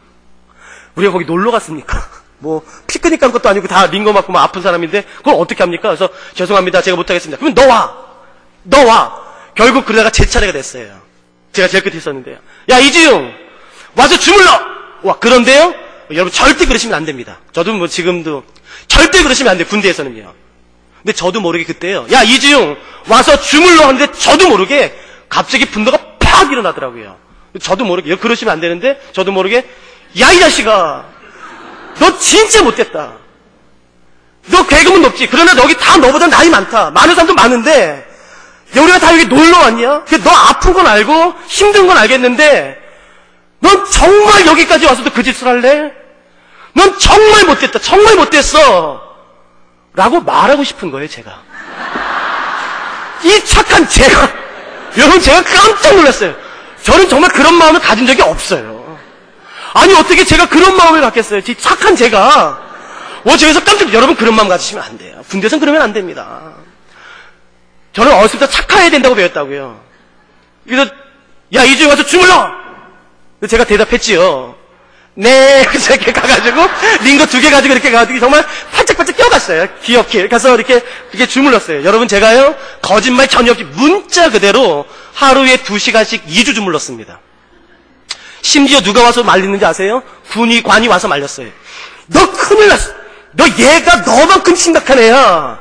우리가 거기 놀러 갔습니까? 뭐 피크닉 간 것도 아니고 다 링거 맞고 막 아픈 사람인데 그걸 어떻게 합니까? 그래서 죄송합니다. 제가 못하겠습니다. 그러면 너 와. 결국 그러다가 제 차례가 됐어요. 제가 제일 끝에 있었는데요. 야, 이지용 와서 주물러. 와, 그런데요, 여러분 절대 그러시면 안 됩니다. 저도 뭐 지금도 절대 그러시면 안 돼요. 군대에서는요. 근데 저도 모르게 그때요. 야, 이지용 와서 주물러 하는데 저도 모르게 갑자기 분노가 팍 일어나더라고요. 저도 모르게 그러시면 안 되는데 저도 모르게 야, 이 자식아, 너 진짜 못됐다. 너 괴금은 높지. 그러나 여기 다 너보다 나이 많다. 많은 사람도 많은데 우리가 다 여기 놀러 왔냐? 너 아픈 건 알고 힘든 건 알겠는데 넌 정말 여기까지 와서도 그 짓을 할래? 넌 정말 못됐다. 정말 못됐어. 라고 말하고 싶은 거예요, 제가. 이 착한 제가. 여러분, 제가 깜짝 놀랐어요. 저는 정말 그런 마음을 가진 적이 없어요. 아니, 어떻게 제가 그런 마음을 갖겠어요? 착한 제가. 저기서 깜짝, 여러분 그런 마음 가지시면 안 돼요. 군대에서는 그러면 안 됩니다. 저는 어렸을 때 착해야 된다고 배웠다고요. 그래서, 야, 이주에 와서 주물러! 제가 대답했지요. 네, 그래서 이렇게 가가지고, 링거 2개 가지고 이렇게 가가지고 정말 팔짝팔짝 뛰어갔어요. 귀엽게. 가서 이렇게 주물렀어요. 여러분, 제가요, 거짓말 전혀 없이 문자 그대로 하루에 2시간씩 2주 주물렀습니다. 심지어 누가 와서 말리는지 아세요? 관이 와서 말렸어요. 너 큰일 났어. 너 얘가 너만큼 심각한 애야.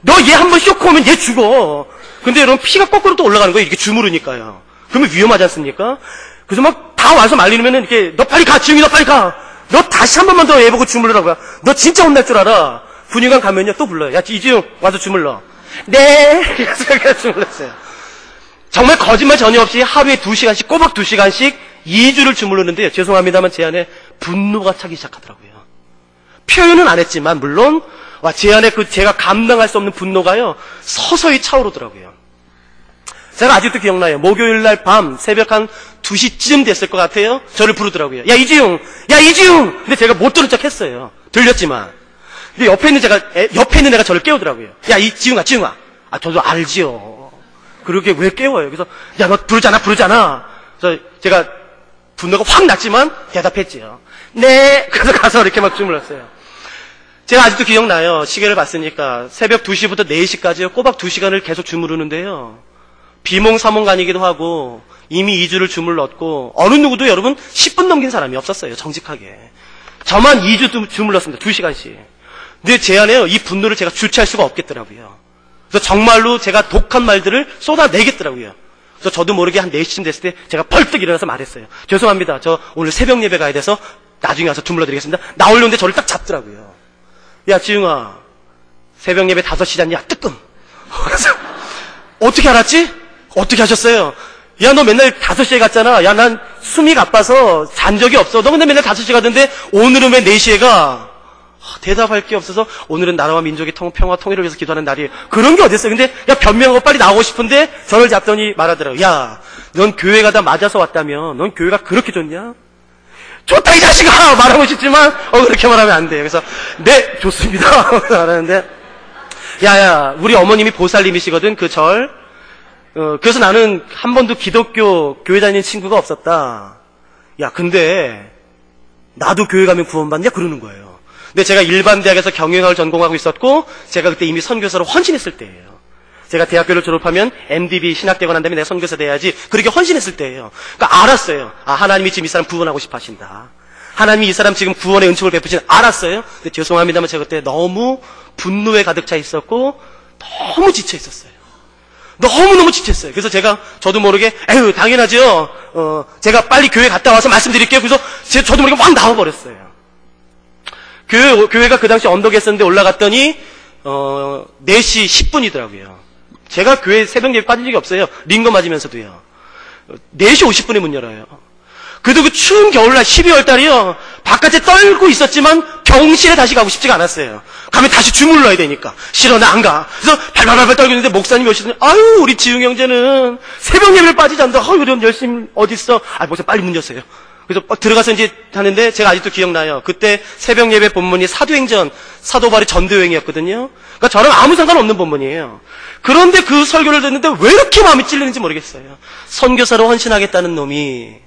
너 얘 한번 쇼크 오면 얘 죽어. 근데 여러분, 피가 거꾸로 또 올라가는 거예요. 이렇게 주무르니까요. 그러면 위험하지 않습니까? 그래서 막 다 와서 말리면은 이렇게 너 빨리 가, 지웅이 너 빨리 가. 너 다시 한 번만 더 얘 보고 주물러라고요. 너 진짜 혼날 줄 알아. 군의관 가면요 또 불러요. 야, 이지웅 와서 주물러. 네. 그래서 주물렀어요. 정말 거짓말 전혀 없이 하루에 2시간씩 꼬박 2시간씩 2주를 주물르는데요. 죄송합니다만 제 안에 분노가 차기 시작하더라고요. 표현은 안 했지만 물론 제 안에 제가 감당할 수 없는 분노가요 서서히 차오르더라고요. 제가 아직도 기억나요. 목요일 날 밤 새벽 한 2시쯤 됐을 것 같아요. 저를 부르더라고요. 야, 이지웅! 야, 이지웅! 근데 제가 못 들은 척 했어요. 들렸지만. 근데 옆에 있는 애가 저를 깨우더라고요. 야, 지웅아. 저도 알지요. 그러게 왜 깨워요? 그래서, 야, 너 부르잖아. 그래서 제가 분노가 확 났지만 대답했지요. 네. 그래서 가서 이렇게 막 주물렀어요. 제가 아직도 기억나요. 시계를 봤으니까 새벽 2시부터 4시까지요. 꼬박 2시간을 계속 주무르는데요. 비몽사몽간이기도 하고 이미 2주를 주물렀고 어느 누구도 여러분 10분 넘긴 사람이 없었어요. 정직하게. 저만 2주 주물렀습니다. 2시간씩. 근데 제 안에요. 이 분노를 제가 주체할 수가 없겠더라고요. 그래서 정말로 제가 독한 말들을 쏟아내겠더라고요. 그래서 저도 모르게 한 4시쯤 됐을 때 제가 벌떡 일어나서 말했어요. 죄송합니다. 저 오늘 새벽 예배 가야 돼서 나중에 와서 주물러드리겠습니다. 나오려는데 저를 딱 잡더라고요. 야, 지웅아. 새벽 예배 5시잖냐? 뜨끔. 그래서 어떻게 알았지? 어떻게 하셨어요? 야, 너 맨날 5시에 갔잖아. 야, 난 숨이 가빠서 잔 적이 없어. 너 근데 맨날 5시에 가던데 오늘은 왜 4시에 가? 대답할 게 없어서 오늘은 나라와 민족의 평화 통일을 위해서 기도하는 날이에요. 그런 게 어딨어요? 근데 야, 변명하고 빨리 나오고 싶은데 저를 잡더니 말하더라고. 야, 넌 교회 가다 맞아서 왔다면 넌 교회가 그렇게 좋냐? 좋다 이 자식아! 말하고 싶지만 그렇게 말하면 안 돼요. 그래서 네, 좋습니다. 말하는데 야, 우리 어머님이 보살님이시거든, 그 절. 그래서 나는 한 번도 기독교 교회 다니는 친구가 없었다. 야, 근데 나도 교회 가면 구원받냐? 그러는 거예요. 근데 제가 일반 대학에서 경영학을 전공하고 있었고 제가 그때 이미 선교사로 헌신했을 때예요. 제가 대학교를 졸업하면 MDB 신학대고 난 다음에 내가 선교사 돼야지 그렇게 헌신했을 때예요. 그러니까 알았어요. 하나님이 지금 이 사람 구원하고 싶어 하신다. 하나님이 이 사람 지금 구원의 은총을 베푸시는 알았어요. 근데 죄송합니다만 제가 그때 너무 분노에 가득 차 있었고 너무 지쳐 있었어요. 너무너무 지쳤어요. 그래서 저도 모르게, 에휴, 당연하죠. 제가 빨리 교회 갔다 와서 말씀드릴게요. 그래서 저도 모르게 막 나와버렸어요. 교회가 그 당시 언덕에 있었는데 올라갔더니, 4시 10분이더라고요. 제가 교회 새벽 예배 빠진 적이 없어요. 링거 맞으면서도요. 4시 50분에 문 열어요. 그래도 그 추운 겨울날 12월 달이요. 바깥에 떨고 있었지만 병실에 다시 가고 싶지가 않았어요. 가면 다시 주물러야 되니까. 싫어, 나 안 가. 그래서 발발발발 떨고 있는데 목사님이 오시더니 아유, 우리 지웅 형제는 새벽 예배를 빠지지 않는다. 아유, 그럼 열심히 어딨어? 목사 빨리 문 여세요. 그래서 들어가서 이제 하는데 제가 아직도 기억나요. 그때 새벽 예배 본문이 사도행전, 사도 바울의 전도여행이었거든요. 그러니까 저랑 아무 상관없는 본문이에요. 그런데 그 설교를 듣는데 왜 이렇게 마음이 찔리는지 모르겠어요. 선교사로 헌신하겠다는 놈이,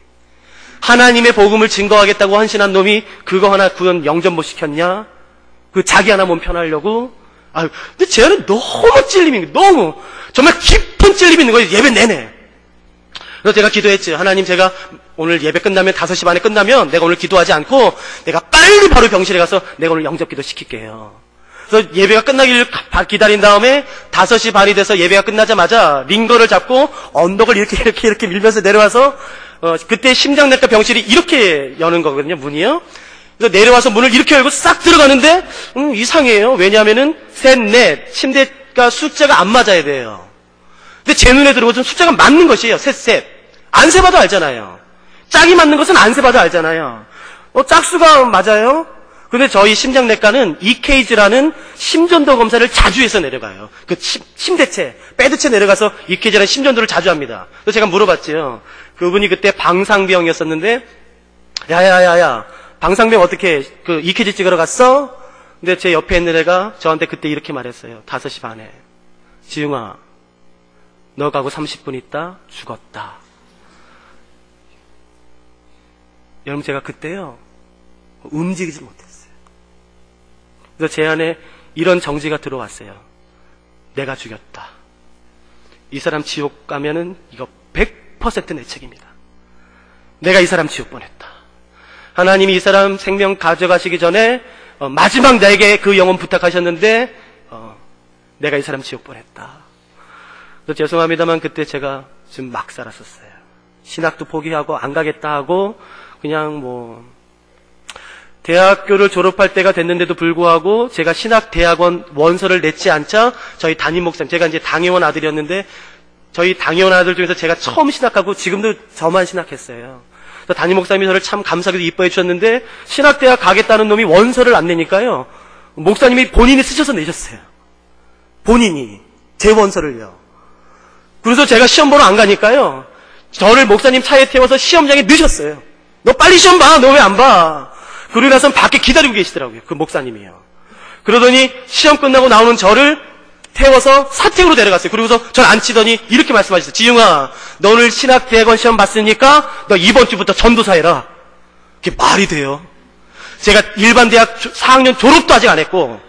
하나님의 복음을 증거하겠다고 헌신한 놈이 그거 하나 그건 영접 못 시켰냐? 그 자기 하나 몸 편하려고? 아유, 근데 제 안에 너무 찔림이, 너무 정말 깊은 찔림이 있는 거예요. 예배 내내. 그래서 제가 기도했죠. 하나님, 제가 오늘 예배 끝나면 5시 반에 끝나면 내가 오늘 기도하지 않고 내가 빨리 바로 병실에 가서 내가 오늘 영접 기도 시킬게요. 그래서 예배가 끝나기를 기다린 다음에 5시 반이 돼서 예배가 끝나자마자 링거를 잡고 언덕을 이렇게 밀면서 내려와서 그때 심장내과 병실이 이렇게 여는 거거든요. 문이요. 그래서 내려와서 문을 이렇게 열고 싹 들어가는데 이상해요. 왜냐하면은 셋, 넷 침대가 숫자가 안 맞아야 돼요. 근데 제 눈에 들어오면 숫자가 맞는 것이에요. 셋. 안 세봐도 알잖아요. 짝이 맞는 것은 안 세봐도 알잖아요. 짝수가 맞아요. 근데 저희 심장내과는 EKG라는 심전도 검사를 자주 해서 내려가요. 그 침대채, 베드채 내려가서 EKG라는 심전도를 자주 합니다. 그래서 제가 물어봤지요. 그분이 그때 방상병이었었는데, 야야야야, 방상병 어떻게 그 EKG 찍으러 갔어? 근데 제 옆에 있는 애가 저한테 그때 이렇게 말했어요. 5시 반에. 지웅아, 너 가고 30분 있다 죽었다. 여러분, 제가 그때요 움직이지 못했어요. 그래서 제 안에 이런 정지가 들어왔어요. 내가 죽였다. 이 사람 지옥 가면은 이거 100% 내 책임이다. 내가 이 사람 지옥 보냈다. 하나님이 이 사람 생명 가져가시기 전에 마지막 나에게 그 영혼 부탁하셨는데 내가 이 사람 지옥 보냈다. 그래서 죄송합니다만 그때 제가 좀 막 살았었어요. 신학도 포기하고 안 가겠다 하고 그냥 대학교를 졸업할 때가 됐는데도 불구하고 제가 신학대학원 원서를 냈지 않자 저희 담임 목사님, 제가 이제 당회원 아들이었는데 저희 당회원 아들 중에서 제가 처음 신학하고 지금도 저만 신학했어요. 그래서 담임 목사님이 저를 참 감사하게도 이뻐해 주셨는데 신학대학 가겠다는 놈이 원서를 안 내니까요. 목사님이 본인이 쓰셔서 내셨어요. 본인이. 제 원서를요. 그래서 제가 시험 보러 안 가니까요. 저를 목사님 차에 태워서 시험장에 넣으셨어요. 너 빨리 시험 봐. 너 왜 안 봐? 그러고 나서 밖에 기다리고 계시더라고요. 그 목사님이요. 그러더니 시험 끝나고 나오는 저를 태워서 사택으로 데려갔어요. 그리고서 저를 앉히더니 이렇게 말씀하셨어요. 지웅아, 너 오늘 신학대학원 시험 봤으니까 너 이번 주부터 전도사 해라. 그게 말이 돼요? 제가 일반 대학 4학년 졸업도 아직 안 했고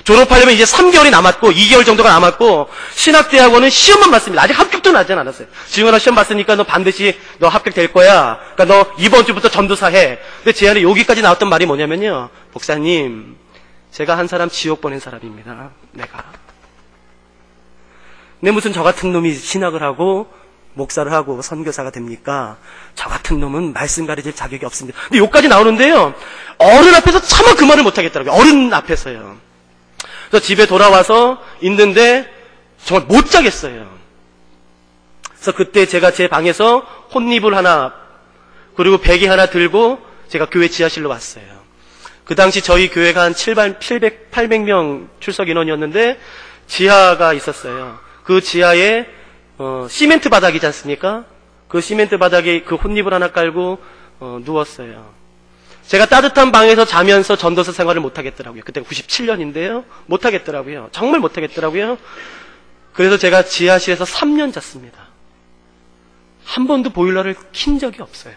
졸업하려면 이제 3개월이 남았고 2개월 정도가 남았고 신학대학원은 시험만 봤습니다. 아직 합격도 나지 않았어요. 지웅아, 너 시험 봤으니까 너 반드시 너 합격될 거야. 그러니까 너 이번 주부터 전도사 해. 근데 제 안에 여기까지 나왔던 말이 뭐냐면요. 목사님, 제가 한 사람 지옥 보낸 사람입니다. 내가. 근데 무슨 저 같은 놈이 신학을 하고 목사를 하고 선교사가 됩니까? 저 같은 놈은 말씀 가르칠 자격이 없습니다. 근데 여기까지 나오는데요. 어른 앞에서 차마 그 말을 못하겠더라고요. 어른 앞에서요. 그래서 집에 돌아와서 있는데 정말 못 자겠어요. 그래서 그때 제가 제 방에서 혼이불 하나 그리고 베개 하나 들고 제가 교회 지하실로 왔어요. 그 당시 저희 교회가 한 800명 출석 인원이었는데 지하가 있었어요. 그 지하에 시멘트 바닥이지 않습니까? 그 시멘트 바닥에 그 혼이불 하나 깔고 누웠어요. 제가 따뜻한 방에서 자면서 전도사 생활을 못하겠더라고요. 그때가 97년인데요. 못하겠더라고요. 정말 못하겠더라고요. 그래서 제가 지하실에서 3년 잤습니다. 한 번도 보일러를 킨 적이 없어요.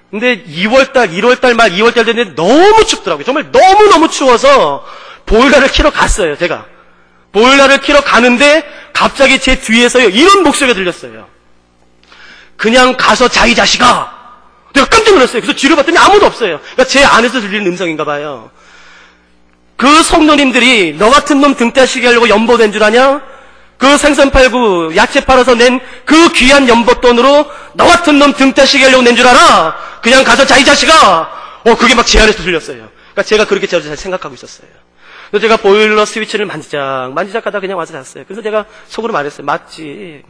근데 2월달, 1월달 말 2월달 됐는데 너무 춥더라고요. 정말 너무너무 추워서 보일러를 키러 갔어요. 제가. 보일러를 키러 가는데 갑자기 제 뒤에서요. 이런 목소리가 들렸어요. 그냥 가서 자, 이 자식아. 내가 깜짝 놀랐어요. 그래서 뒤를 봤더니 아무도 없어요. 그러니까 제 안에서 들리는 음성인가 봐요. 그 성도님들이 너 같은 놈 등 떼시게 하려고 연보 낸 줄 아냐? 그 생선 팔고 야채 팔아서 낸 그 귀한 연보돈으로 너 같은 놈 등 떼시게 하려고 낸 줄 알아? 그냥 가서 자, 이 자식아. 그게 막 제 안에서 들렸어요. 그러니까 제가 그렇게 잘 생각하고 있었어요. 그래서 제가 보일러 스위치를 만지작 하다 그냥 와서 잤어요. 그래서 제가 속으로 말했어요. 맞지.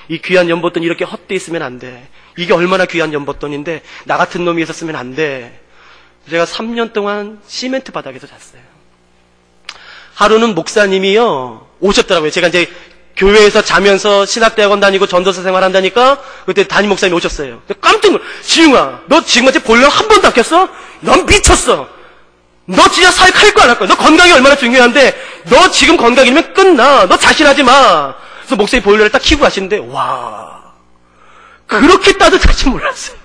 이 귀한 연보돈 이렇게 헛되이 있으면 안 돼. 이게 얼마나 귀한 연보돈인데 나 같은 놈이 있었으면 안 돼. 제가 3년 동안 시멘트 바닥에서 잤어요. 하루는 목사님이요 오셨더라고요. 제가 이제 교회에서 자면서 신학대학원 다니고 전도사 생활한다니까 그때 담임 목사님이 오셨어요. 깜짝 놀라. 지웅아, 너 지금까지 볼륨 한 번도 안 켰어? 넌 미쳤어. 너 진짜 사역할 거 안 할 거야. 너 건강이 얼마나 중요한데 너 지금 건강이면 끝나. 너 자신하지 마. 그래서 목사님 보일러를 딱 켜고 가시는데 와, 그렇게 따뜻할 줄 몰랐어요.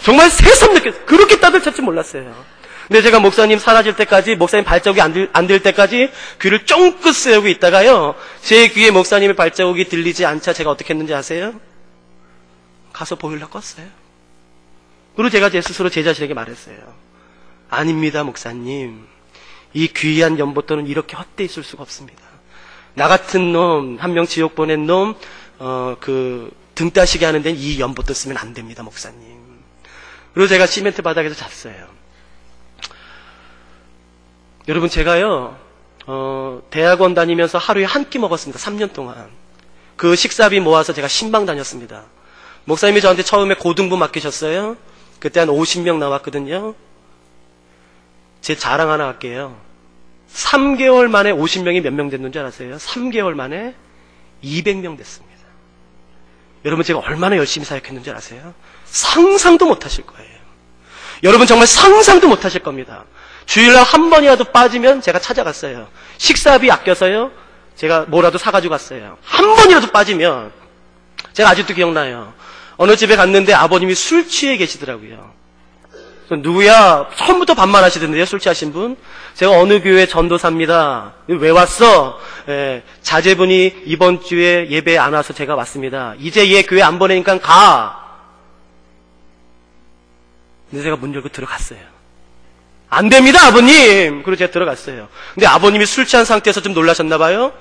정말 새삼 느꼈어요. 그렇게 따뜻할 줄 몰랐어요. 근데 제가 목사님 사라질 때까지, 목사님 발자국이 안 들 때까지 귀를 쫑긋 세우고 있다가요, 제 귀에 목사님의 발자국이 들리지 않자 제가 어떻게 했는지 아세요? 가서 보일러 껐어요. 그리고 제가 제 스스로 제 자신에게 말했어요. 아닙니다, 목사님. 이 귀한 연못도는 이렇게 헛되이 있을 수가 없습니다. 나 같은 놈, 한 명 지옥 보낸 놈, 등 따시게 하는 데는 이 연못도 쓰면 안 됩니다, 목사님. 그리고 제가 시멘트 바닥에서 잤어요. 여러분, 제가요, 대학원 다니면서 하루에 한 끼 먹었습니다. 3년 동안. 그 식사비 모아서 제가 신방 다녔습니다. 목사님이 저한테 처음에 고등부 맡기셨어요. 그때 한 50명 나왔거든요. 제 자랑 하나 할게요. 3개월 만에 50명이 몇 명 됐는 줄 아세요? 3개월 만에 200명 됐습니다. 여러분, 제가 얼마나 열심히 사역했는 줄 아세요? 상상도 못 하실 거예요. 여러분, 정말 상상도 못 하실 겁니다. 주일날 한 번이라도 빠지면 제가 찾아갔어요. 식사비 아껴서요, 제가 뭐라도 사가지고 갔어요. 한 번이라도 빠지면, 제가 아직도 기억나요. 어느 집에 갔는데 아버님이 술 취해 계시더라고요. 누구야? 처음부터 반말하시던데요, 술 취하신 분. 제가 어느 교회 전도사입니다. 왜 왔어? 자제분이 이번 주에 예배 안 와서 제가 왔습니다. 이제 얘 교회 안 보내니까 가. 근데 제가 문 열고 들어갔어요. 안 됩니다, 아버님! 그리고 제가 들어갔어요. 근데 아버님이 술 취한 상태에서 좀 놀라셨나봐요?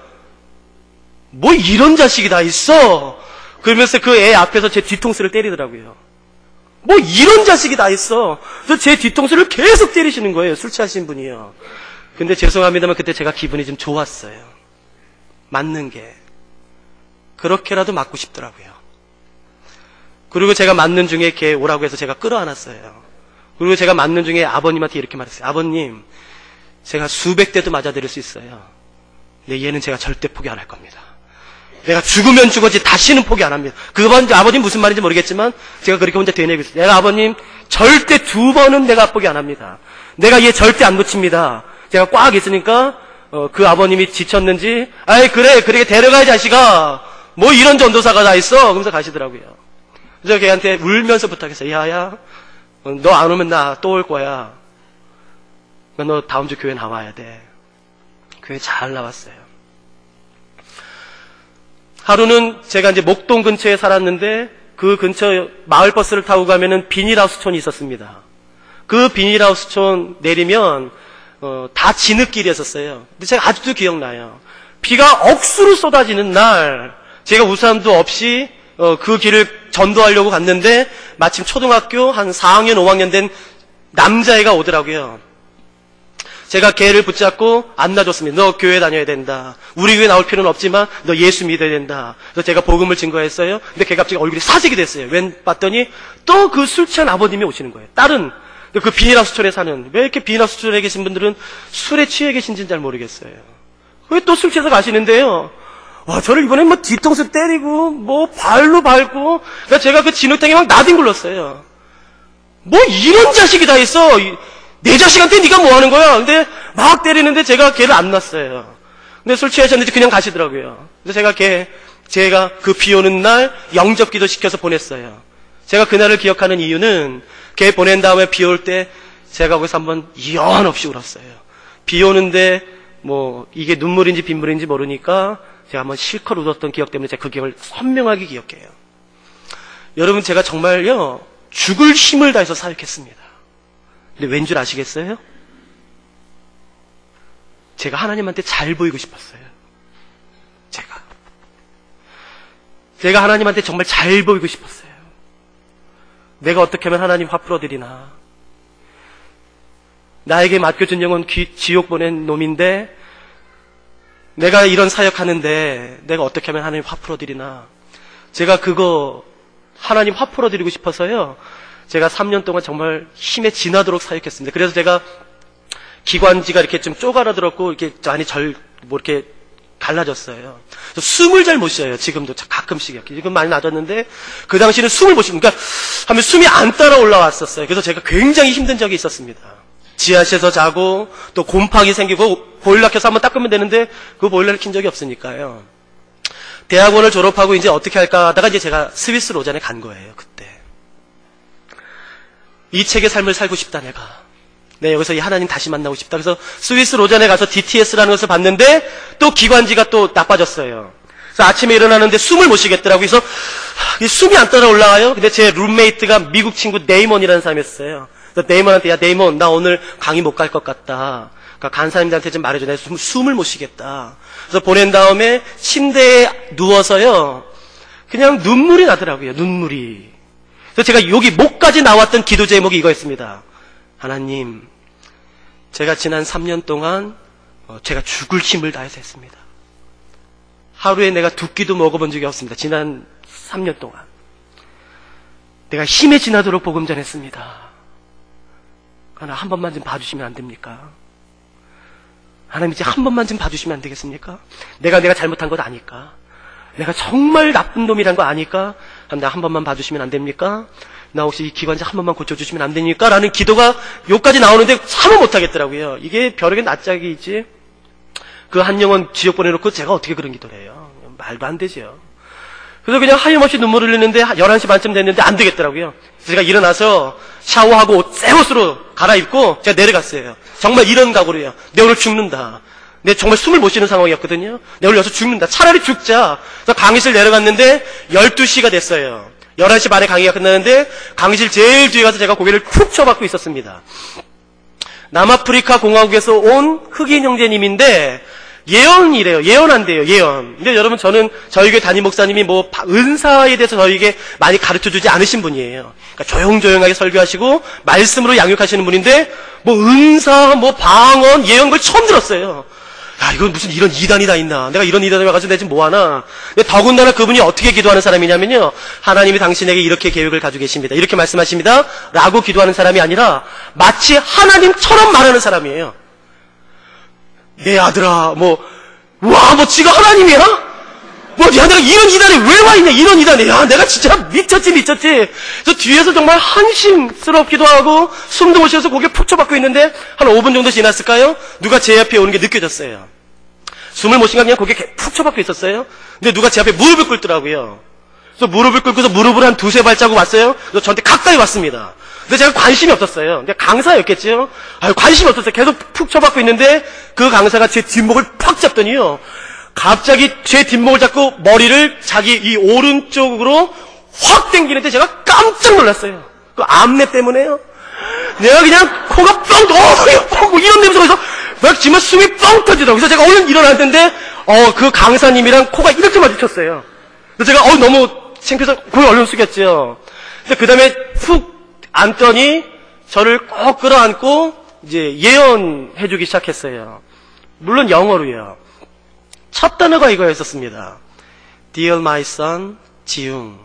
뭐 이런 자식이 다 있어! 그러면서 그 애 앞에서 제 뒤통수를 때리더라고요. 뭐 이런 자식이 다 있어! 그래서 제 뒤통수를 계속 때리시는 거예요, 술 취하신 분이요. 근데 죄송합니다만 그때 제가 기분이 좀 좋았어요. 맞는 게. 그렇게라도 맞고 싶더라고요. 그리고 제가 맞는 중에 걔 오라고 해서 제가 끌어안았어요. 그리고 제가 맞는 중에 아버님한테 이렇게 말했어요. 아버님, 제가 수백 대도 맞아드릴 수 있어요. 근데 얘는 제가 절대 포기 안 할 겁니다. 내가 죽으면 죽었지 다시는 포기 안 합니다. 그번 아버님 무슨 말인지 모르겠지만 제가 그렇게 혼자 되뇌고 있어요. 내가 아버님 절대 2번은 내가 포기 안 합니다. 내가 얘 절대 안 놓칩니다. 제가 꽉 있으니까 그 아버님이 지쳤는지, 아이 그래 데려가야 자식아, 뭐 이런 전도사가 다 있어. 그러면서 가시더라고요. 그래서 걔한테 울면서 부탁했어요. 야야, 너 안 오면 나 또 올 거야. 너 다음 주 교회 나와야 돼. 교회 잘 나왔어요. 하루는 제가 이제 목동 근처에 살았는데 그 근처 마을버스를 타고 가면은 비닐하우스촌이 있었습니다. 그 비닐하우스촌 내리면 다 진흙길이었어요. 근데 제가 아직도 기억나요. 비가 억수로 쏟아지는 날 제가 우산도 없이 그 길을 전도하려고 갔는데 마침 초등학교 한 4학년 5학년 된 남자애가 오더라고요. 제가 걔를 붙잡고 안놔줬습니다. 너 교회 다녀야 된다. 우리 교회 나올 필요는 없지만 너 예수 믿어야 된다. 그래서 제가 복음을 증거했어요. 근데 걔가 갑자기 얼굴이 사색이 됐어요. 웬 봤더니 또 그 술 취한 아버님이 오시는 거예요. 딸은 그 비닐하우스촌에 사는, 왜 이렇게 비닐하우스촌에 계신 분들은 술에 취해 계신지는 잘 모르겠어요. 왜 또 술 취해서 가시는데요? 와, 저를 이번엔 뭐 뒤통수 때리고 뭐 발로 밟고, 그러니까 제가 그 진흙탕에 막 나뒹굴렀어요. 뭐 이런 자식이 다 있어. 내 자식한테 네가 뭐 하는 거야? 근데 막 때리는데 제가 걔를 안 놨어요. 근데 술 취하셨는지 그냥 가시더라고요. 그래서 제가 그 비 오는 날 영접기도 시켜서 보냈어요. 제가 그날을 기억하는 이유는 걔 보낸 다음에 비 올 때 제가 거기서 한번 연없이 울었어요. 비 오는데 뭐 이게 눈물인지 빗물인지 모르니까 제가 한번 실컷 울었던 기억 때문에 제가 그 기억을 선명하게 기억해요. 여러분, 제가 정말요 죽을 힘을 다해서 사역했습니다. 근데 왠 줄 아시겠어요? 제가 하나님한테 잘 보이고 싶었어요. 제가 하나님한테 정말 잘 보이고 싶었어요. 내가 어떻게 하면 하나님 화 풀어드리나. 나에게 맡겨준 영은 지옥 보낸 놈인데 내가 이런 사역하는데 내가 어떻게 하면 하나님 화 풀어드리나. 제가 그거 하나님 화 풀어드리고 싶어서요. 제가 3년 동안 정말 힘에 지나도록 사역했습니다. 그래서 제가 기관지가 이렇게 좀 쪼가라들었고 이렇게 많이 이렇게 갈라졌어요. 숨을 잘 못 쉬어요. 지금도 가끔씩. 지금 많이 낮았는데 그 당시에는 숨을 못 쉬니까 하면 숨이 안 따라 올라왔었어요. 그래서 제가 굉장히 힘든 적이 있었습니다. 지하실에서 자고 또 곰팡이 생기고 보일러 켜서 한번 닦으면 되는데 그 보일러를 킨 적이 없으니까요. 대학원을 졸업하고 이제 어떻게 할까 하다가 이제 제가 스위스 로잔에 간 거예요. 그때. 이 책의 삶을 살고 싶다 내가. 네, 여기서 이 하나님 다시 만나고 싶다. 그래서 스위스 로잔에 가서 DTS라는 것을 봤는데 또 기관지가 또 나빠졌어요. 그래서 아침에 일어나는데 숨을 못 쉬겠더라고요. 그래서 숨이 안 따라 올라와요. 근데 제 룸메이트가 미국 친구 네이먼이라는 사람이었어요. 그래서 네이먼한테 야 네이먼 나 오늘 강의 못 갈 것 같다. 그러니까 간사님들한테 좀 말해줘. 내가 숨을 못 쉬겠다. 그래서 보낸 다음에 침대에 누워서요. 그냥 눈물이 나더라고요. 눈물이. 그래서 제가 여기 목까지 나왔던 기도 제목이 이거였습니다. 하나님, 제가 지난 3년 동안 제가 죽을 힘을 다해서 했습니다. 하루에 내가 두 끼도 먹어본 적이 없습니다. 지난 3년 동안. 내가 힘에 지나도록 복음 전했습니다. 하나 한 번만 좀 봐주시면 안 됩니까? 하나님 이제 한 번만 좀 봐주시면 안 되겠습니까? 내가 잘못한 것 아니까? 내가 정말 나쁜 놈이란 거 아니까? 나 한 번만 봐주시면 안 됩니까? 나 혹시 이 기관지 한 번만 고쳐주시면 안 됩니까? 라는 기도가 여기까지 나오는데 참아 못하겠더라고요. 이게 벼락의 낯짝이지. 그 한 영혼 지옥 보내놓고 제가 어떻게 그런 기도를 해요? 말도 안 되죠. 그래서 그냥 하염없이 눈물을 흘리는데 11시 반쯤 됐는데 안 되겠더라고요. 그래서 제가 일어나서 샤워하고 새 옷으로 갈아입고 제가 내려갔어요. 정말 이런 각오로요. 내 오늘 죽는다. 내 정말 숨을 못 쉬는 상황이었거든요. 내 오늘 여기서 죽는다. 차라리 죽자. 그래서 강의실 내려갔는데 12시가 됐어요. 11시 반에 강의가 끝나는데 강의실 제일 뒤에 가서 제가 고개를 푹 쳐박고 있었습니다. 남아프리카 공화국에서 온 흑인 형제님인데 예언이래요. 예언한대요. 예언. 근데 여러분 저는 저희 교회 담임 목사님이 뭐 은사에 대해서 저희에게 많이 가르쳐주지 않으신 분이에요. 그러니까 조용조용하게 설교하시고 말씀으로 양육하시는 분인데 뭐 은사, 뭐 방언, 예언 걸 처음 들었어요. 야, 이건 무슨 이런 이단이 다 있나. 내가 이런 이단에 와가지고 내가 지금 뭐하나. 근데 더군다나 그분이 어떻게 기도하는 사람이냐면요. 하나님이 당신에게 이렇게 계획을 가지고 계십니다. 이렇게 말씀하십니다. 라고 기도하는 사람이 아니라 마치 하나님처럼 말하는 사람이에요. 내 아들아, 지가 하나님이야? 야, 내가 이런 이단에 왜 와 있냐, 이런 이단에. 야, 내가 진짜 미쳤지. 저 뒤에서 정말 한심스럽기도 하고, 숨도 못 쉬어서 고개 푹 쳐박고 있는데, 한 5분 정도 지났을까요? 누가 제 옆에 오는 게 느껴졌어요. 숨을 못 쉬니까 그냥 고개 푹 쳐박고 있었어요. 근데 누가 제 앞에 무릎을 꿇더라고요. 그래서 무릎을 꿇고서 무릎을 한 두세 발자국 왔어요. 그래서 저한테 가까이 왔습니다. 근데 제가 관심이 없었어요. 근데 강사였겠죠? 관심이 없었어요. 계속 푹 쳐박고 있는데 그 강사가 제 뒷목을 팍 잡더니요. 갑자기 제 뒷목을 잡고 머리를 자기 이 오른쪽으로 확 당기는데 제가 깜짝 놀랐어요. 그 암내 때문에요. 내가 그냥 코가 뻥 이런 냄새가 있어. 막 정말 숨이 뻥 터지더라고요. 그래서 제가 얼른 일어났는데 그 강사님이랑 코가 이렇게 마주쳤어요. 그래서 제가 너무 창피해서 고개 얼른 숙였죠. 근데 그 다음에 푹 앉더니 저를 꼭 끌어안고 이제 예언해주기 시작했어요. 물론 영어로요. 첫 단어가 이거였었습니다. Dear my son, 지웅.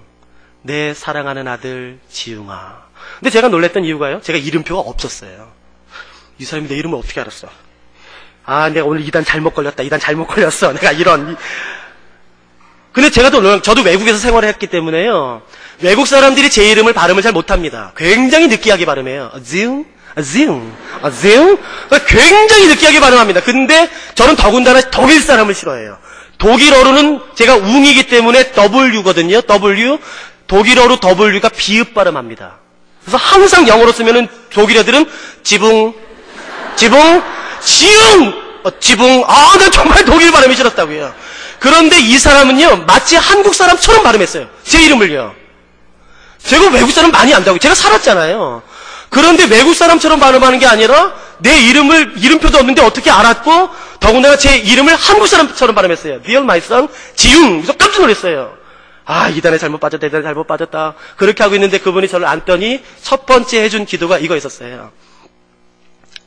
내 사랑하는 아들 지웅아. 근데 제가 놀랬던 이유가요. 제가 이름표가 없었어요. 이 사람이 내 이름을 어떻게 알았어? 내가 오늘 이단 잘못 걸렸다. 이단 잘못 걸렸어. 내가 이런. 근데 제가 저도 외국에서 생활을 했기 때문에요. 외국 사람들이 제 이름을 발음을 잘 못합니다. 굉장히 느끼하게 발음해요. 지웅. 굉장히 느끼하게 발음합니다. 근데 저는 더군다나 독일 사람을 싫어해요. 독일어로는 제가 웅이기 때문에 W거든요. W. 독일어로 W가 비읍 발음합니다. 그래서 항상 영어로 쓰면은 독일 애들은 지붕, 지웅, 지붕. 난 정말 독일 발음이 싫었다고요. 그런데 이 사람은요, 마치 한국 사람처럼 발음했어요. 제 이름을요. 제가 외국 사람 많이 안다고. 제가 살았잖아요. 그런데 외국 사람처럼 발음하는 게 아니라 내 이름표도 없는데 어떻게 알았고, 더군다나 제 이름을 한국 사람처럼 발음했어요. Dear my son, 지웅. 그래서 깜짝 놀랐어요. 이단에 잘못 빠졌다, 이단에 잘못 빠졌다. 그렇게 하고 있는데 그분이 저를 안더니 첫 번째 해준 기도가 이거였었어요.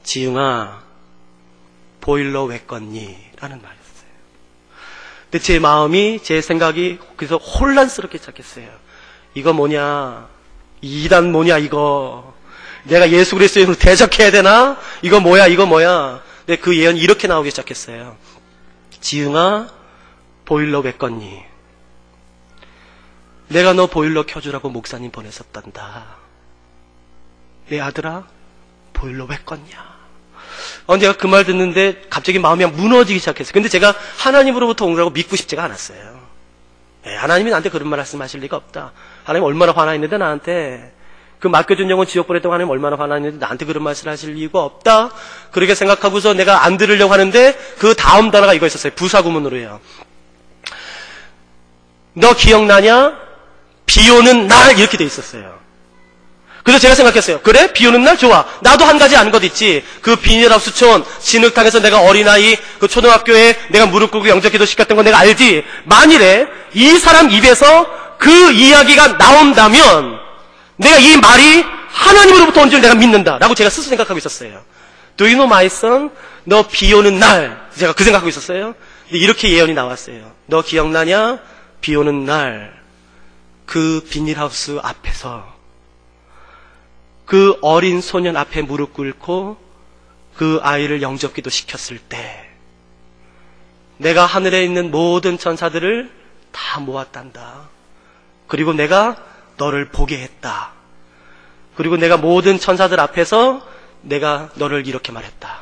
지웅아, 보일러 왜 껐니? 라는 말이었어요. 근데 제 마음이, 제 생각이 그래서 혼란스럽게 시작했어요. 이거 뭐냐? 이단 뭐냐, 이거. 내가 예수 그리스도의 이름으로 대적해야 되나? 이거 뭐야? 근데 그 예언이 이렇게 나오기 시작했어요. 지웅아, 보일러 왜 껐니? 내가 너 보일러 켜주라고 목사님 보냈었단다. 내 아들아, 보일러 왜 껐냐? 내가 그 말 듣는데 갑자기 마음이 무너지기 시작했어요. 근데 제가 하나님으로부터 온 거라고 믿고 싶지가 않았어요. 하나님이 나한테 그런 말 말씀하실 리가 없다. 하나님 얼마나 화나있는데 나한테. 그 맡겨준 영혼 지옥 보냈던 하나님 얼마나 화나있는데 나한테 그런 말씀을 하실 이유가 없다. 그렇게 생각하고서 내가 안 들으려고 하는데 그 다음 단어가 이거 있었어요. 부사구문으로요. 너 기억나냐? 비 오는 날 이렇게 돼 있었어요. 그래서 제가 생각했어요. 그래? 비 오는 날 좋아. 나도 한 가지 아는 것 있지. 그 비닐하우스촌 진흙탕에서 내가 어린아이 그 초등학교에 내가 무릎 꿇고 영적기도 시켰던 건 내가 알지. 만일에 이 사람 입에서 그 이야기가 나온다면 내가 이 말이 하나님으로부터 온 줄 내가 믿는다 라고 제가 스스로 생각하고 있었어요. Do you know my son? 너 비 오는 날. 제가 그 생각하고 있었어요. 근데 이렇게 예언이 나왔어요. 너 기억나냐? 비 오는 날 그 비닐하우스 앞에서 그 어린 소년 앞에 무릎 꿇고 그 아이를 영접기도 시켰을 때 내가 하늘에 있는 모든 천사들을 다 모았단다. 그리고 내가 너를 보게 했다. 그리고 내가 모든 천사들 앞에서 내가 너를 이렇게 말했다.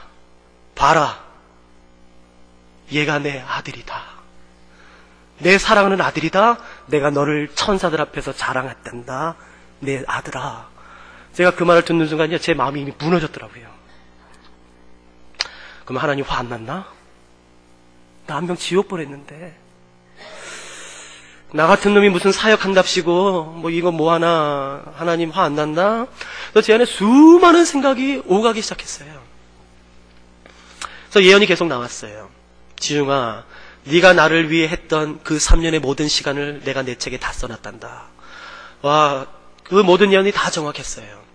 봐라. 얘가 내 아들이다. 내 사랑하는 아들이다. 내가 너를 천사들 앞에서 자랑했단다. 내 아들아. 제가 그 말을 듣는 순간 제 마음이 이미 무너졌더라고요. 그럼 하나님 화 안 났나? 나 한 명 지옥 보냈는데. 나 같은 놈이 무슨 사역한답시고 이거 뭐하나. 하나님 화 안 났나? 그래서 제 안에 수많은 생각이 오가기 시작했어요. 그래서 예언이 계속 나왔어요. 지중아, 네가 나를 위해 했던 그 3년의 모든 시간을 내가 내 책에 다 써놨단다. 와, 그 모든 예언이 다 정확했어요.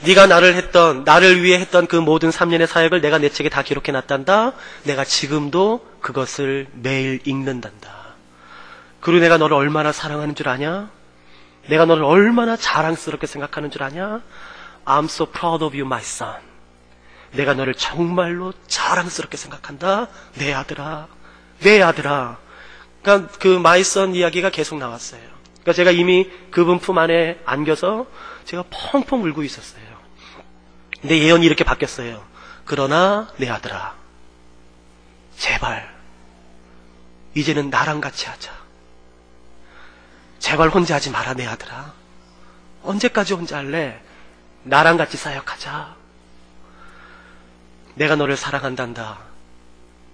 네가 나를 위해 했던 그 모든 3년의 사역을 내가 내 책에 다 기록해놨단다. 내가 지금도 그것을 매일 읽는단다. 그리고 내가 너를 얼마나 사랑하는 줄 아냐? 내가 너를 얼마나 자랑스럽게 생각하는 줄 아냐? I'm so proud of you, my son. 내가 너를 정말로 자랑스럽게 생각한다. 내 아들아. 내 아들아. 그러니까 그 my son 이야기가 계속 나왔어요. 그러니까 제가 이미 그분 품 안에 안겨서 제가 펑펑 울고 있었어요. 근데 예언이 이렇게 바뀌었어요. 그러나 내 아들아, 제발 이제는 나랑 같이 하자. 제발 혼자 하지 마라. 내 아들아. 언제까지 혼자 할래? 나랑 같이 사역하자. 내가 너를 사랑한단다.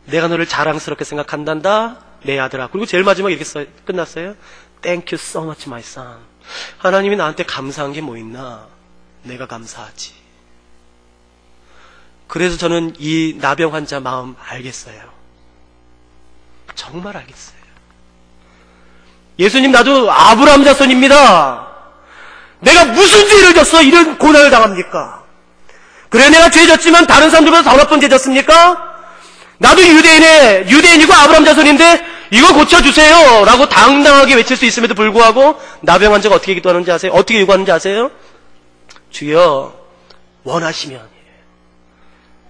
내가 너를 자랑스럽게 생각한단다. 내 아들아. 그리고 제일 마지막 이렇게 끝났어요. Thank you so much, my son. 하나님이 나한테 감사한 게 뭐 있나? 내가 감사하지. 그래서 저는 이 나병 환자 마음 알겠어요. 정말 알겠어요. 예수님, 나도 아브라함 자손입니다. 내가 무슨 죄를 졌어 이런 고난을 당합니까? 그래, 내가 죄 졌지만 다른 사람들보다 더 나쁜 죄 졌습니까? 나도 유대인이고 아브라함 자손인데 이거 고쳐주세요 라고 당당하게 외칠 수 있음에도 불구하고 나병 환자가 어떻게 기도하는지 아세요? 어떻게 요구하는지 아세요? 주여, 원하시면.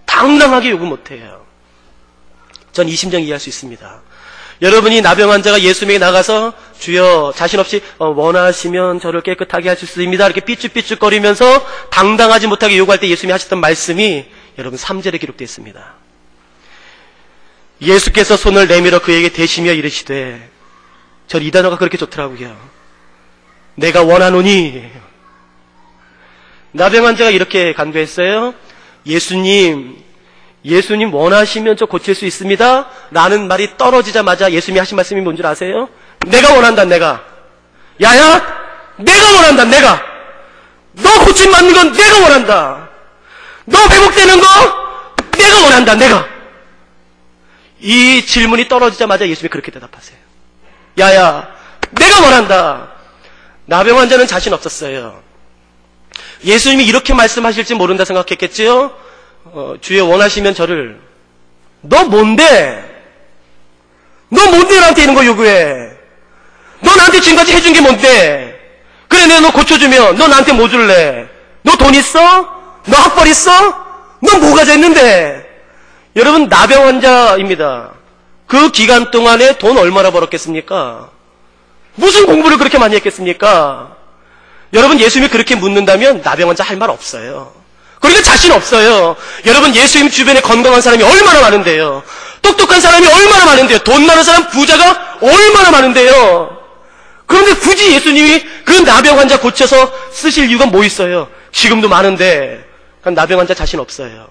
당당하게 요구 못해요. 전 이 심정 이해할 수 있습니다. 여러분이 나병 환자가 예수님에게 나가서 주여, 자신 없이 원하시면 저를 깨끗하게 하실 수 있습니다 이렇게 삐죽삐죽거리면서 당당하지 못하게 요구할 때 예수님이 하셨던 말씀이 여러분 3절에 기록되어 있습니다. 예수께서 손을 내밀어 그에게 대시며 이르시되, 전 이 단어가 그렇게 좋더라고요. 내가 원하노니. 나병 환자가 이렇게 간구했어요. 예수님 원하시면 저 고칠 수 있습니다 라는 말이 떨어지자마자 예수님이 하신 말씀이 뭔 줄 아세요? 내가 원한다. 내가. 야야, 내가 원한다. 내가. 너 고침 맞는 건 내가 원한다. 너 회복되는 거 내가 원한다. 내가. 이 질문이 떨어지자마자 예수님이 그렇게 대답하세요. 야야, 내가 원한다. 나병 환자는 자신 없었어요. 예수님이 이렇게 말씀하실지 모른다 생각했겠지요? 주여, 원하시면 저를. 너 뭔데? 너 뭔데 나한테 이런 거 요구해? 너 나한테 지금까지 해준 게 뭔데? 그래, 내가 너 고쳐주면 너 나한테 뭐 줄래? 너 돈 있어? 너 학벌 있어? 너 뭐 가져 있는데? 여러분, 나병 환자입니다. 그 기간 동안에 돈 얼마나 벌었겠습니까? 무슨 공부를 그렇게 많이 했겠습니까? 여러분, 예수님이 그렇게 묻는다면 나병 환자 할 말 없어요. 그러니까 자신 없어요. 여러분, 예수님 주변에 건강한 사람이 얼마나 많은데요. 똑똑한 사람이 얼마나 많은데요. 돈 많은 사람, 부자가 얼마나 많은데요. 그런데 굳이 예수님이 그 나병 환자 고쳐서 쓰실 이유가 뭐 있어요? 지금도 많은데 나병 환자 자신 없어요.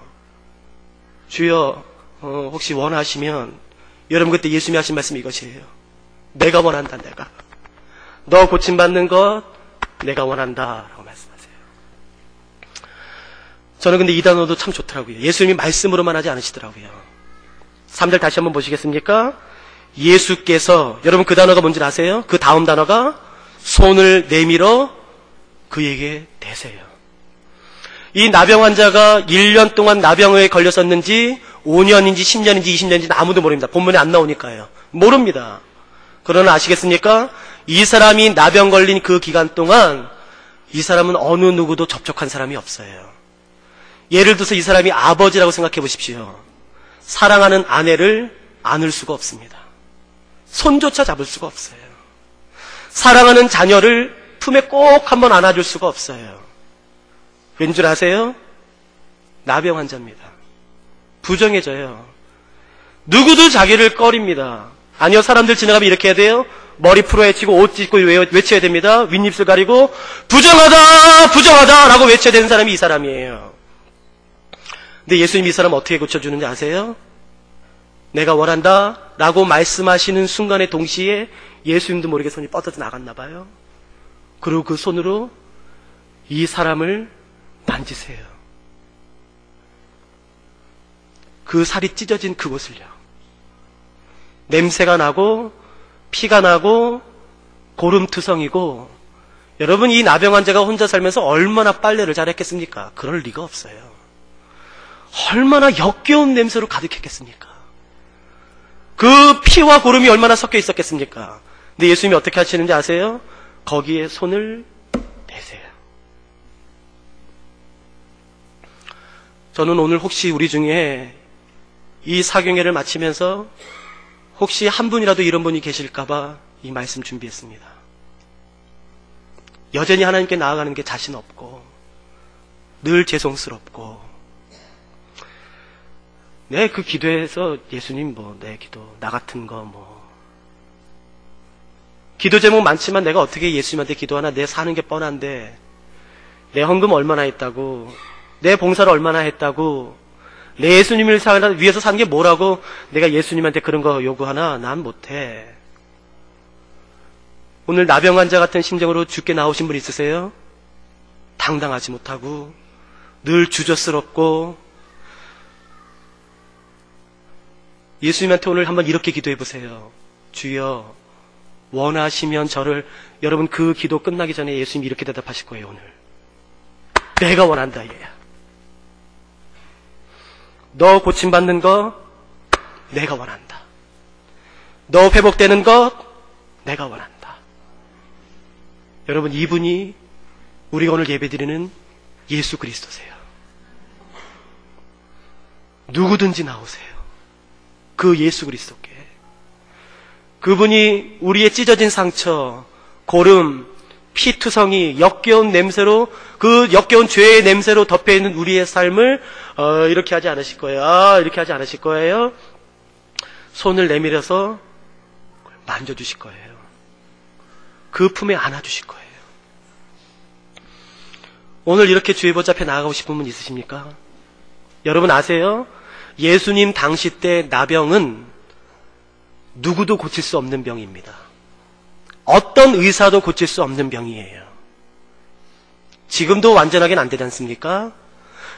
주여, 혹시 원하시면, 여러분 그때 예수님이 하신 말씀이 이것이에요. 내가 원한다. 내가 너 고침받는 것 내가 원한다 라고 말씀하세요. 저는 근데 이 단어도 참 좋더라고요. 예수님이 말씀으로만 하지 않으시더라고요. 3절 다시 한번 보시겠습니까? 예수께서, 여러분 그 단어가 뭔지 아세요? 그 다음 단어가 손을 내밀어 그에게 대세요. 이 나병 환자가 1년 동안 나병에 걸렸었는지 5년인지 10년인지 20년인지 아무도 모릅니다. 본문에 안 나오니까요. 모릅니다. 그러나 아시겠습니까? 이 사람이 나병 걸린 그 기간 동안 이 사람은 어느 누구도 접촉한 사람이 없어요. 예를 들어서 이 사람이 아버지라고 생각해 보십시오. 사랑하는 아내를 안을 수가 없습니다. 손조차 잡을 수가 없어요. 사랑하는 자녀를 품에 꼭 한번 안아줄 수가 없어요. 왠 줄 아세요? 나병 환자입니다. 부정해져요. 누구도 자기를 꺼립니다. 아니요, 사람들 지나가면 이렇게 해야 돼요. 머리 풀어헤치고 옷 찢고 외쳐야 됩니다. 윗입술 가리고 부정하다 부정하다 라고 외쳐야 되는 사람이 이 사람이에요. 근데 예수님이 이 사람 어떻게 고쳐주는지 아세요? 내가 원한다 라고 말씀하시는 순간에 동시에 예수님도 모르게 손이 뻗어져 나갔나 봐요. 그리고 그 손으로 이 사람을 만지세요. 그 살이 찢어진 그곳을요. 냄새가 나고 피가 나고 고름투성이고, 여러분 이 나병 환자가 혼자 살면서 얼마나 빨래를 잘했겠습니까? 그럴 리가 없어요. 얼마나 역겨운 냄새로 가득했겠습니까? 그 피와 고름이 얼마나 섞여 있었겠습니까? 근데 예수님이 어떻게 하시는지 아세요? 거기에 손을 대세요. 저는 오늘 혹시 우리 중에 이 사경회를 마치면서 혹시 한 분이라도 이런 분이 계실까봐 이 말씀 준비했습니다. 여전히 하나님께 나아가는 게 자신 없고 늘 죄송스럽고, 내 그 기도에서 예수님 내 기도 나 같은 거 기도 제목 많지만 내가 어떻게 예수님한테 기도하나, 내 사는 게 뻔한데 내 헌금 얼마나 했다고, 내 봉사를 얼마나 했다고, 내 예수님을 위해서 사는 게 뭐라고 내가 예수님한테 그런 거 요구하나? 난 못해. 오늘 나병 환자 같은 심정으로 주께 나오신 분 있으세요? 당당하지 못하고 늘 주저스럽고, 예수님한테 오늘 한번 이렇게 기도해 보세요. 주여, 원하시면 저를, 여러분 그 기도 끝나기 전에 예수님이 이렇게 대답하실 거예요. 오늘 내가 원한다 얘야. 너 고침받는 거 내가 원한다. 너 회복되는 것 내가 원한다. 여러분 이분이 우리가 오늘 예배드리는 예수 그리스도세요. 누구든지 나오세요. 그 예수 그리스도께. 그분이 우리의 찢어진 상처, 고름, 피투성이, 역겨운 냄새로, 그 역겨운 죄의 냄새로 덮여있는 우리의 삶을 이렇게 하지 않으실 거예요. 이렇게 하지 않으실 거예요. 손을 내밀어서 만져주실 거예요. 그 품에 안아주실 거예요. 오늘 이렇게 주의 보좌 앞에 나아가고 싶은 분 있으십니까? 여러분 아세요? 예수님 당시 때 나병은 누구도 고칠 수 없는 병입니다. 어떤 의사도 고칠 수 없는 병이에요. 지금도 완전하게는 안 되지 않습니까?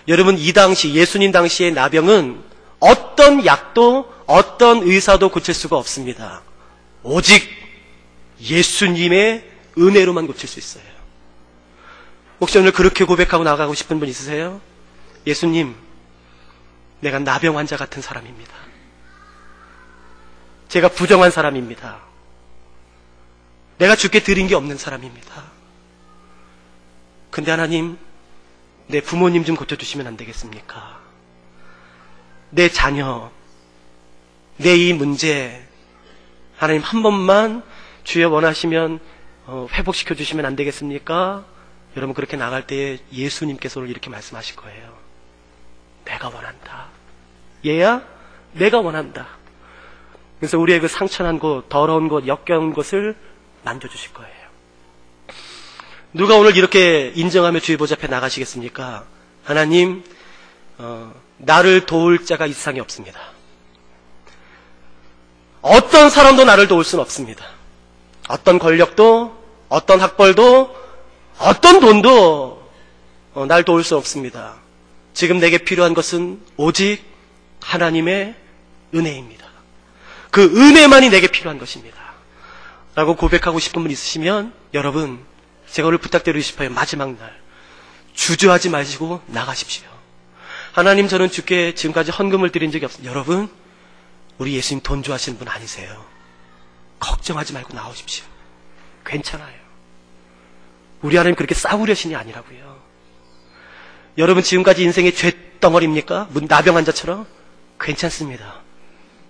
여러분 이 당시, 예수님 당시의 나병은 어떤 약도 어떤 의사도 고칠 수가 없습니다. 오직 예수님의 은혜로만 고칠 수 있어요. 혹시 오늘 그렇게 고백하고 나가고 싶은 분 있으세요? 예수님, 내가 나병 환자 같은 사람입니다. 제가 부정한 사람입니다. 내가 주께 드린 게 없는 사람입니다. 근데 하나님, 내 부모님 좀 고쳐주시면 안 되겠습니까? 내 자녀, 내 이 문제 하나님 한 번만 주여 원하시면 회복시켜 주시면 안 되겠습니까? 여러분 그렇게 나갈 때에 예수님께서 오늘 이렇게 말씀하실 거예요. 내가 원한다. 얘야 내가 원한다. 그래서 우리의 그 상처난 곳, 더러운 곳, 역겨운 곳을 만져주실 거예요. 누가 오늘 이렇게 인정하며 주의 보좌 앞에 나가시겠습니까? 하나님, 나를 도울 자가 이 세상에 없습니다. 어떤 사람도 나를 도울 수는 없습니다. 어떤 권력도, 어떤 학벌도, 어떤 돈도 날 도울 수 없습니다. 지금 내게 필요한 것은 오직 하나님의 은혜입니다. 그 은혜만이 내게 필요한 것입니다. 라고 고백하고 싶은 분 있으시면 여러분 제가 오늘 부탁드리고 싶어요. 마지막 날 주저하지 마시고 나가십시오. 하나님 저는 주께 지금까지 헌금을 드린 적이 없습니다. 여러분 우리 예수님 돈 좋아하시는 분 아니세요. 걱정하지 말고 나오십시오. 괜찮아요. 우리 하나님 그렇게 싸우려 신이 아니라고요. 여러분 지금까지 인생의 죄덩어리입니까? 나병 환자처럼? 괜찮습니다.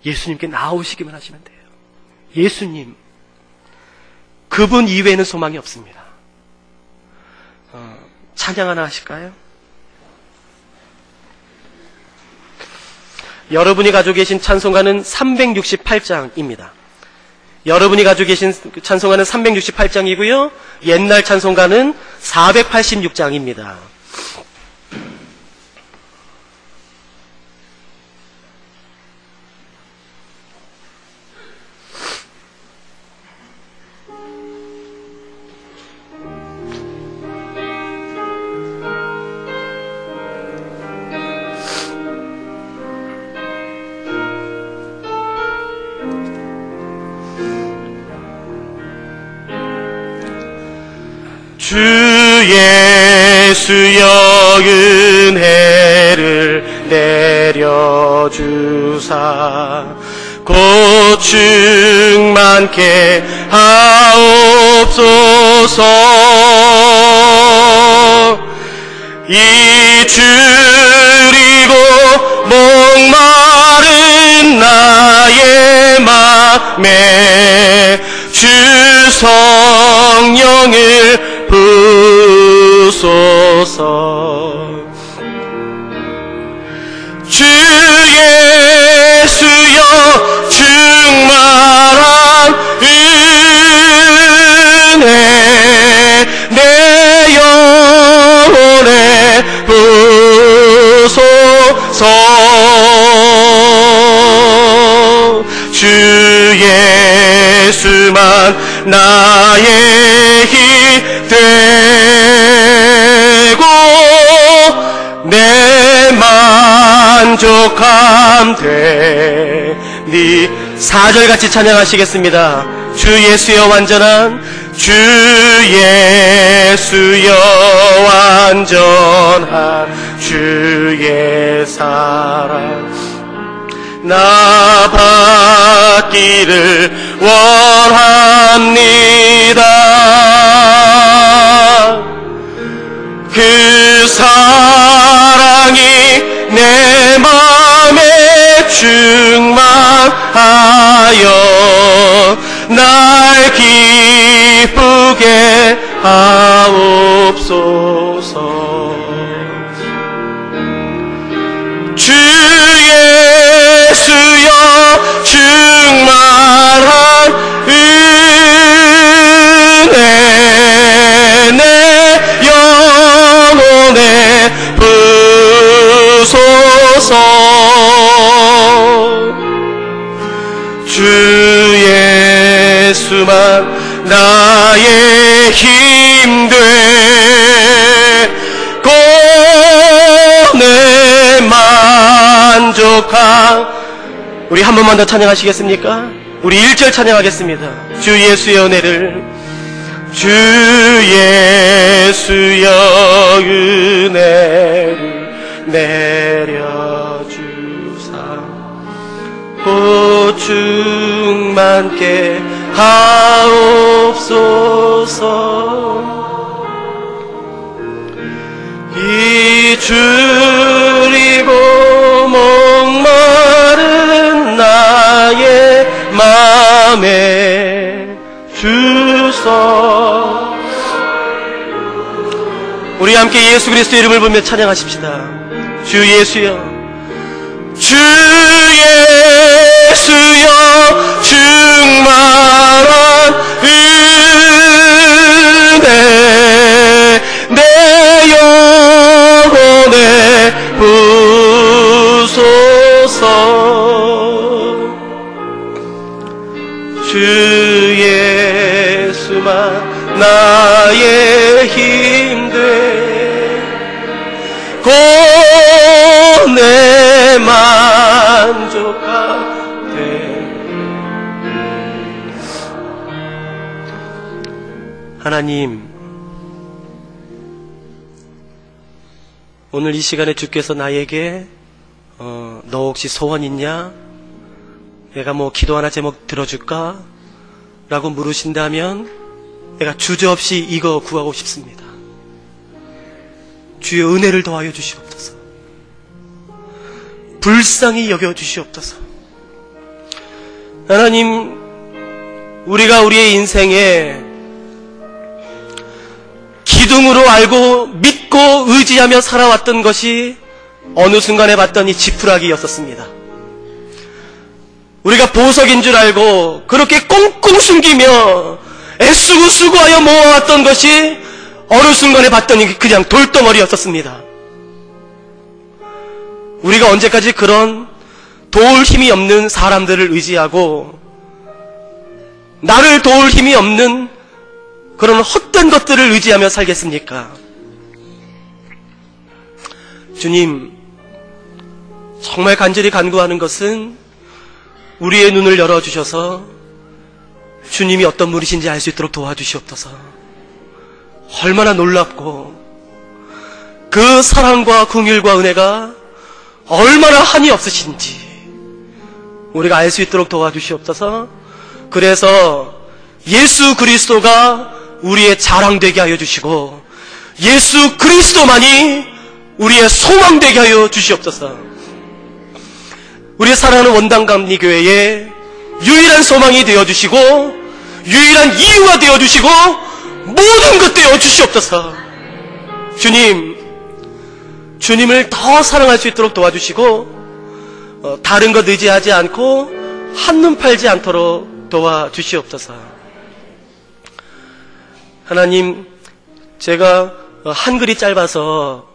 예수님께 나오시기만 하시면 돼요. 예수님 그분 이외에는 소망이 없습니다. 찬양 하나 하실까요? 여러분이 가지고 계신 찬송가는 368장입니다. 여러분이 가지고 계신 찬송가는 368장이고요. 옛날 찬송가는 486장입니다. 주 예수여 은혜를 내려주사 고충 많게 하옵소서. 이 줄이고 목마른 나의 맘에 주 성령을 부소서. 주 예수여 충만한 은혜 내 영혼에 부소서. 주 예수만 나의 힘 되고 내 만족함 되니. 4절 같이 찬양하시겠습니다. 주 예수여 완전한 주 예수여 완전한 주의 사랑 나 받기를 원합니다. 그 사랑이 내 맘에 충만하여 날 기쁘게 하옵소서. 주 예수여 충만한 은혜 내 영혼에 부소서. 주 예수만 나의 힘 되고 내 만족한. 우리 한 번만 더 찬양하시겠습니까? 우리 1절 찬양하겠습니다. 주 예수의 은혜를. 주 예수여 은혜를 내려주사 고충 많게 하옵소서. 이 줄이고 목마른 나의 맘에 주소. 우리 함께 예수 그리스도 이름을 부르며 찬양하십시다. 주 예수여, 주 예수여, 충만한 은혜 내 영혼에 부소서. 주 예수만 나의 힘돼 내 만족하되. 하나님, 오늘 이 시간에 주께서 나에게 너 혹시 소원 있냐? 내가 뭐 기도 하나 제목 들어줄까? 라고 물으신다면 내가 주저없이 이거 구하고 싶습니다. 주의 은혜를 더하여 주시옵소서. 불쌍히 여겨주시옵소서. 하나님, 우리가 우리의 인생에 기둥으로 알고 믿고 의지하며 살아왔던 것이 어느 순간에 봤더니 지푸라기였었습니다. 우리가 보석인 줄 알고 그렇게 꽁꽁 숨기며 애쓰고 수고하여 모아왔던 것이 어느 순간에 봤더니 그냥 돌덩어리였었습니다. 우리가 언제까지 그런 도울 힘이 없는 사람들을 의지하고 나를 도울 힘이 없는 그런 헛된 것들을 의지하며 살겠습니까? 주님, 정말 간절히 간구하는 것은 우리의 눈을 열어주셔서 주님이 어떤 분이신지 알 수 있도록 도와주시옵소서. 얼마나 놀랍고 그 사랑과 긍휼과 은혜가 얼마나 한이 없으신지 우리가 알 수 있도록 도와주시옵소서. 그래서 예수 그리스도가 우리의 자랑되게 하여 주시고 예수 그리스도만이 우리의 소망되게 하여 주시옵소서. 우리 사랑하는 원당감리교회의 유일한 소망이 되어주시고 유일한 이유가 되어주시고 모든 것 되어주시옵소서. 주님, 주님을 더 사랑할 수 있도록 도와주시고 다른 것 의지하지 않고 한눈 팔지 않도록 도와주시옵소서. 하나님, 제가 한글이 짧아서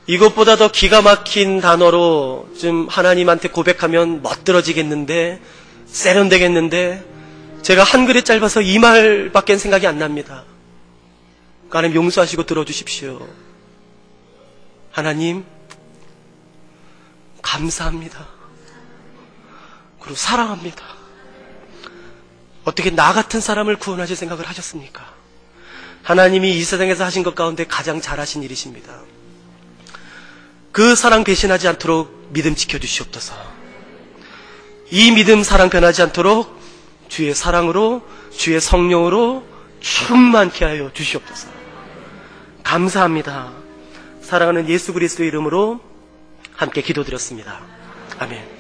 이것보다 더 기가 막힌 단어로 좀 하나님한테 고백하면 멋들어지겠는데 세련되겠는데 제가 한글이 짧아서 이 말밖에 생각이 안 납니다. 하나님 용서하시고 들어주십시오. 하나님, 감사합니다. 그리고 사랑합니다. 어떻게 나 같은 사람을 구원하실 생각을 하셨습니까? 하나님이 이 세상에서 하신 것 가운데 가장 잘하신 일이십니다. 그 사랑 배신하지 않도록 믿음 지켜주시옵소서. 이 믿음 사랑 변하지 않도록 주의 사랑으로 주의 성령으로 충만케 하여 주시옵소서. 감사합니다. 사랑하는 예수 그리스도의 이름으로 함께 기도드렸습니다. 아멘.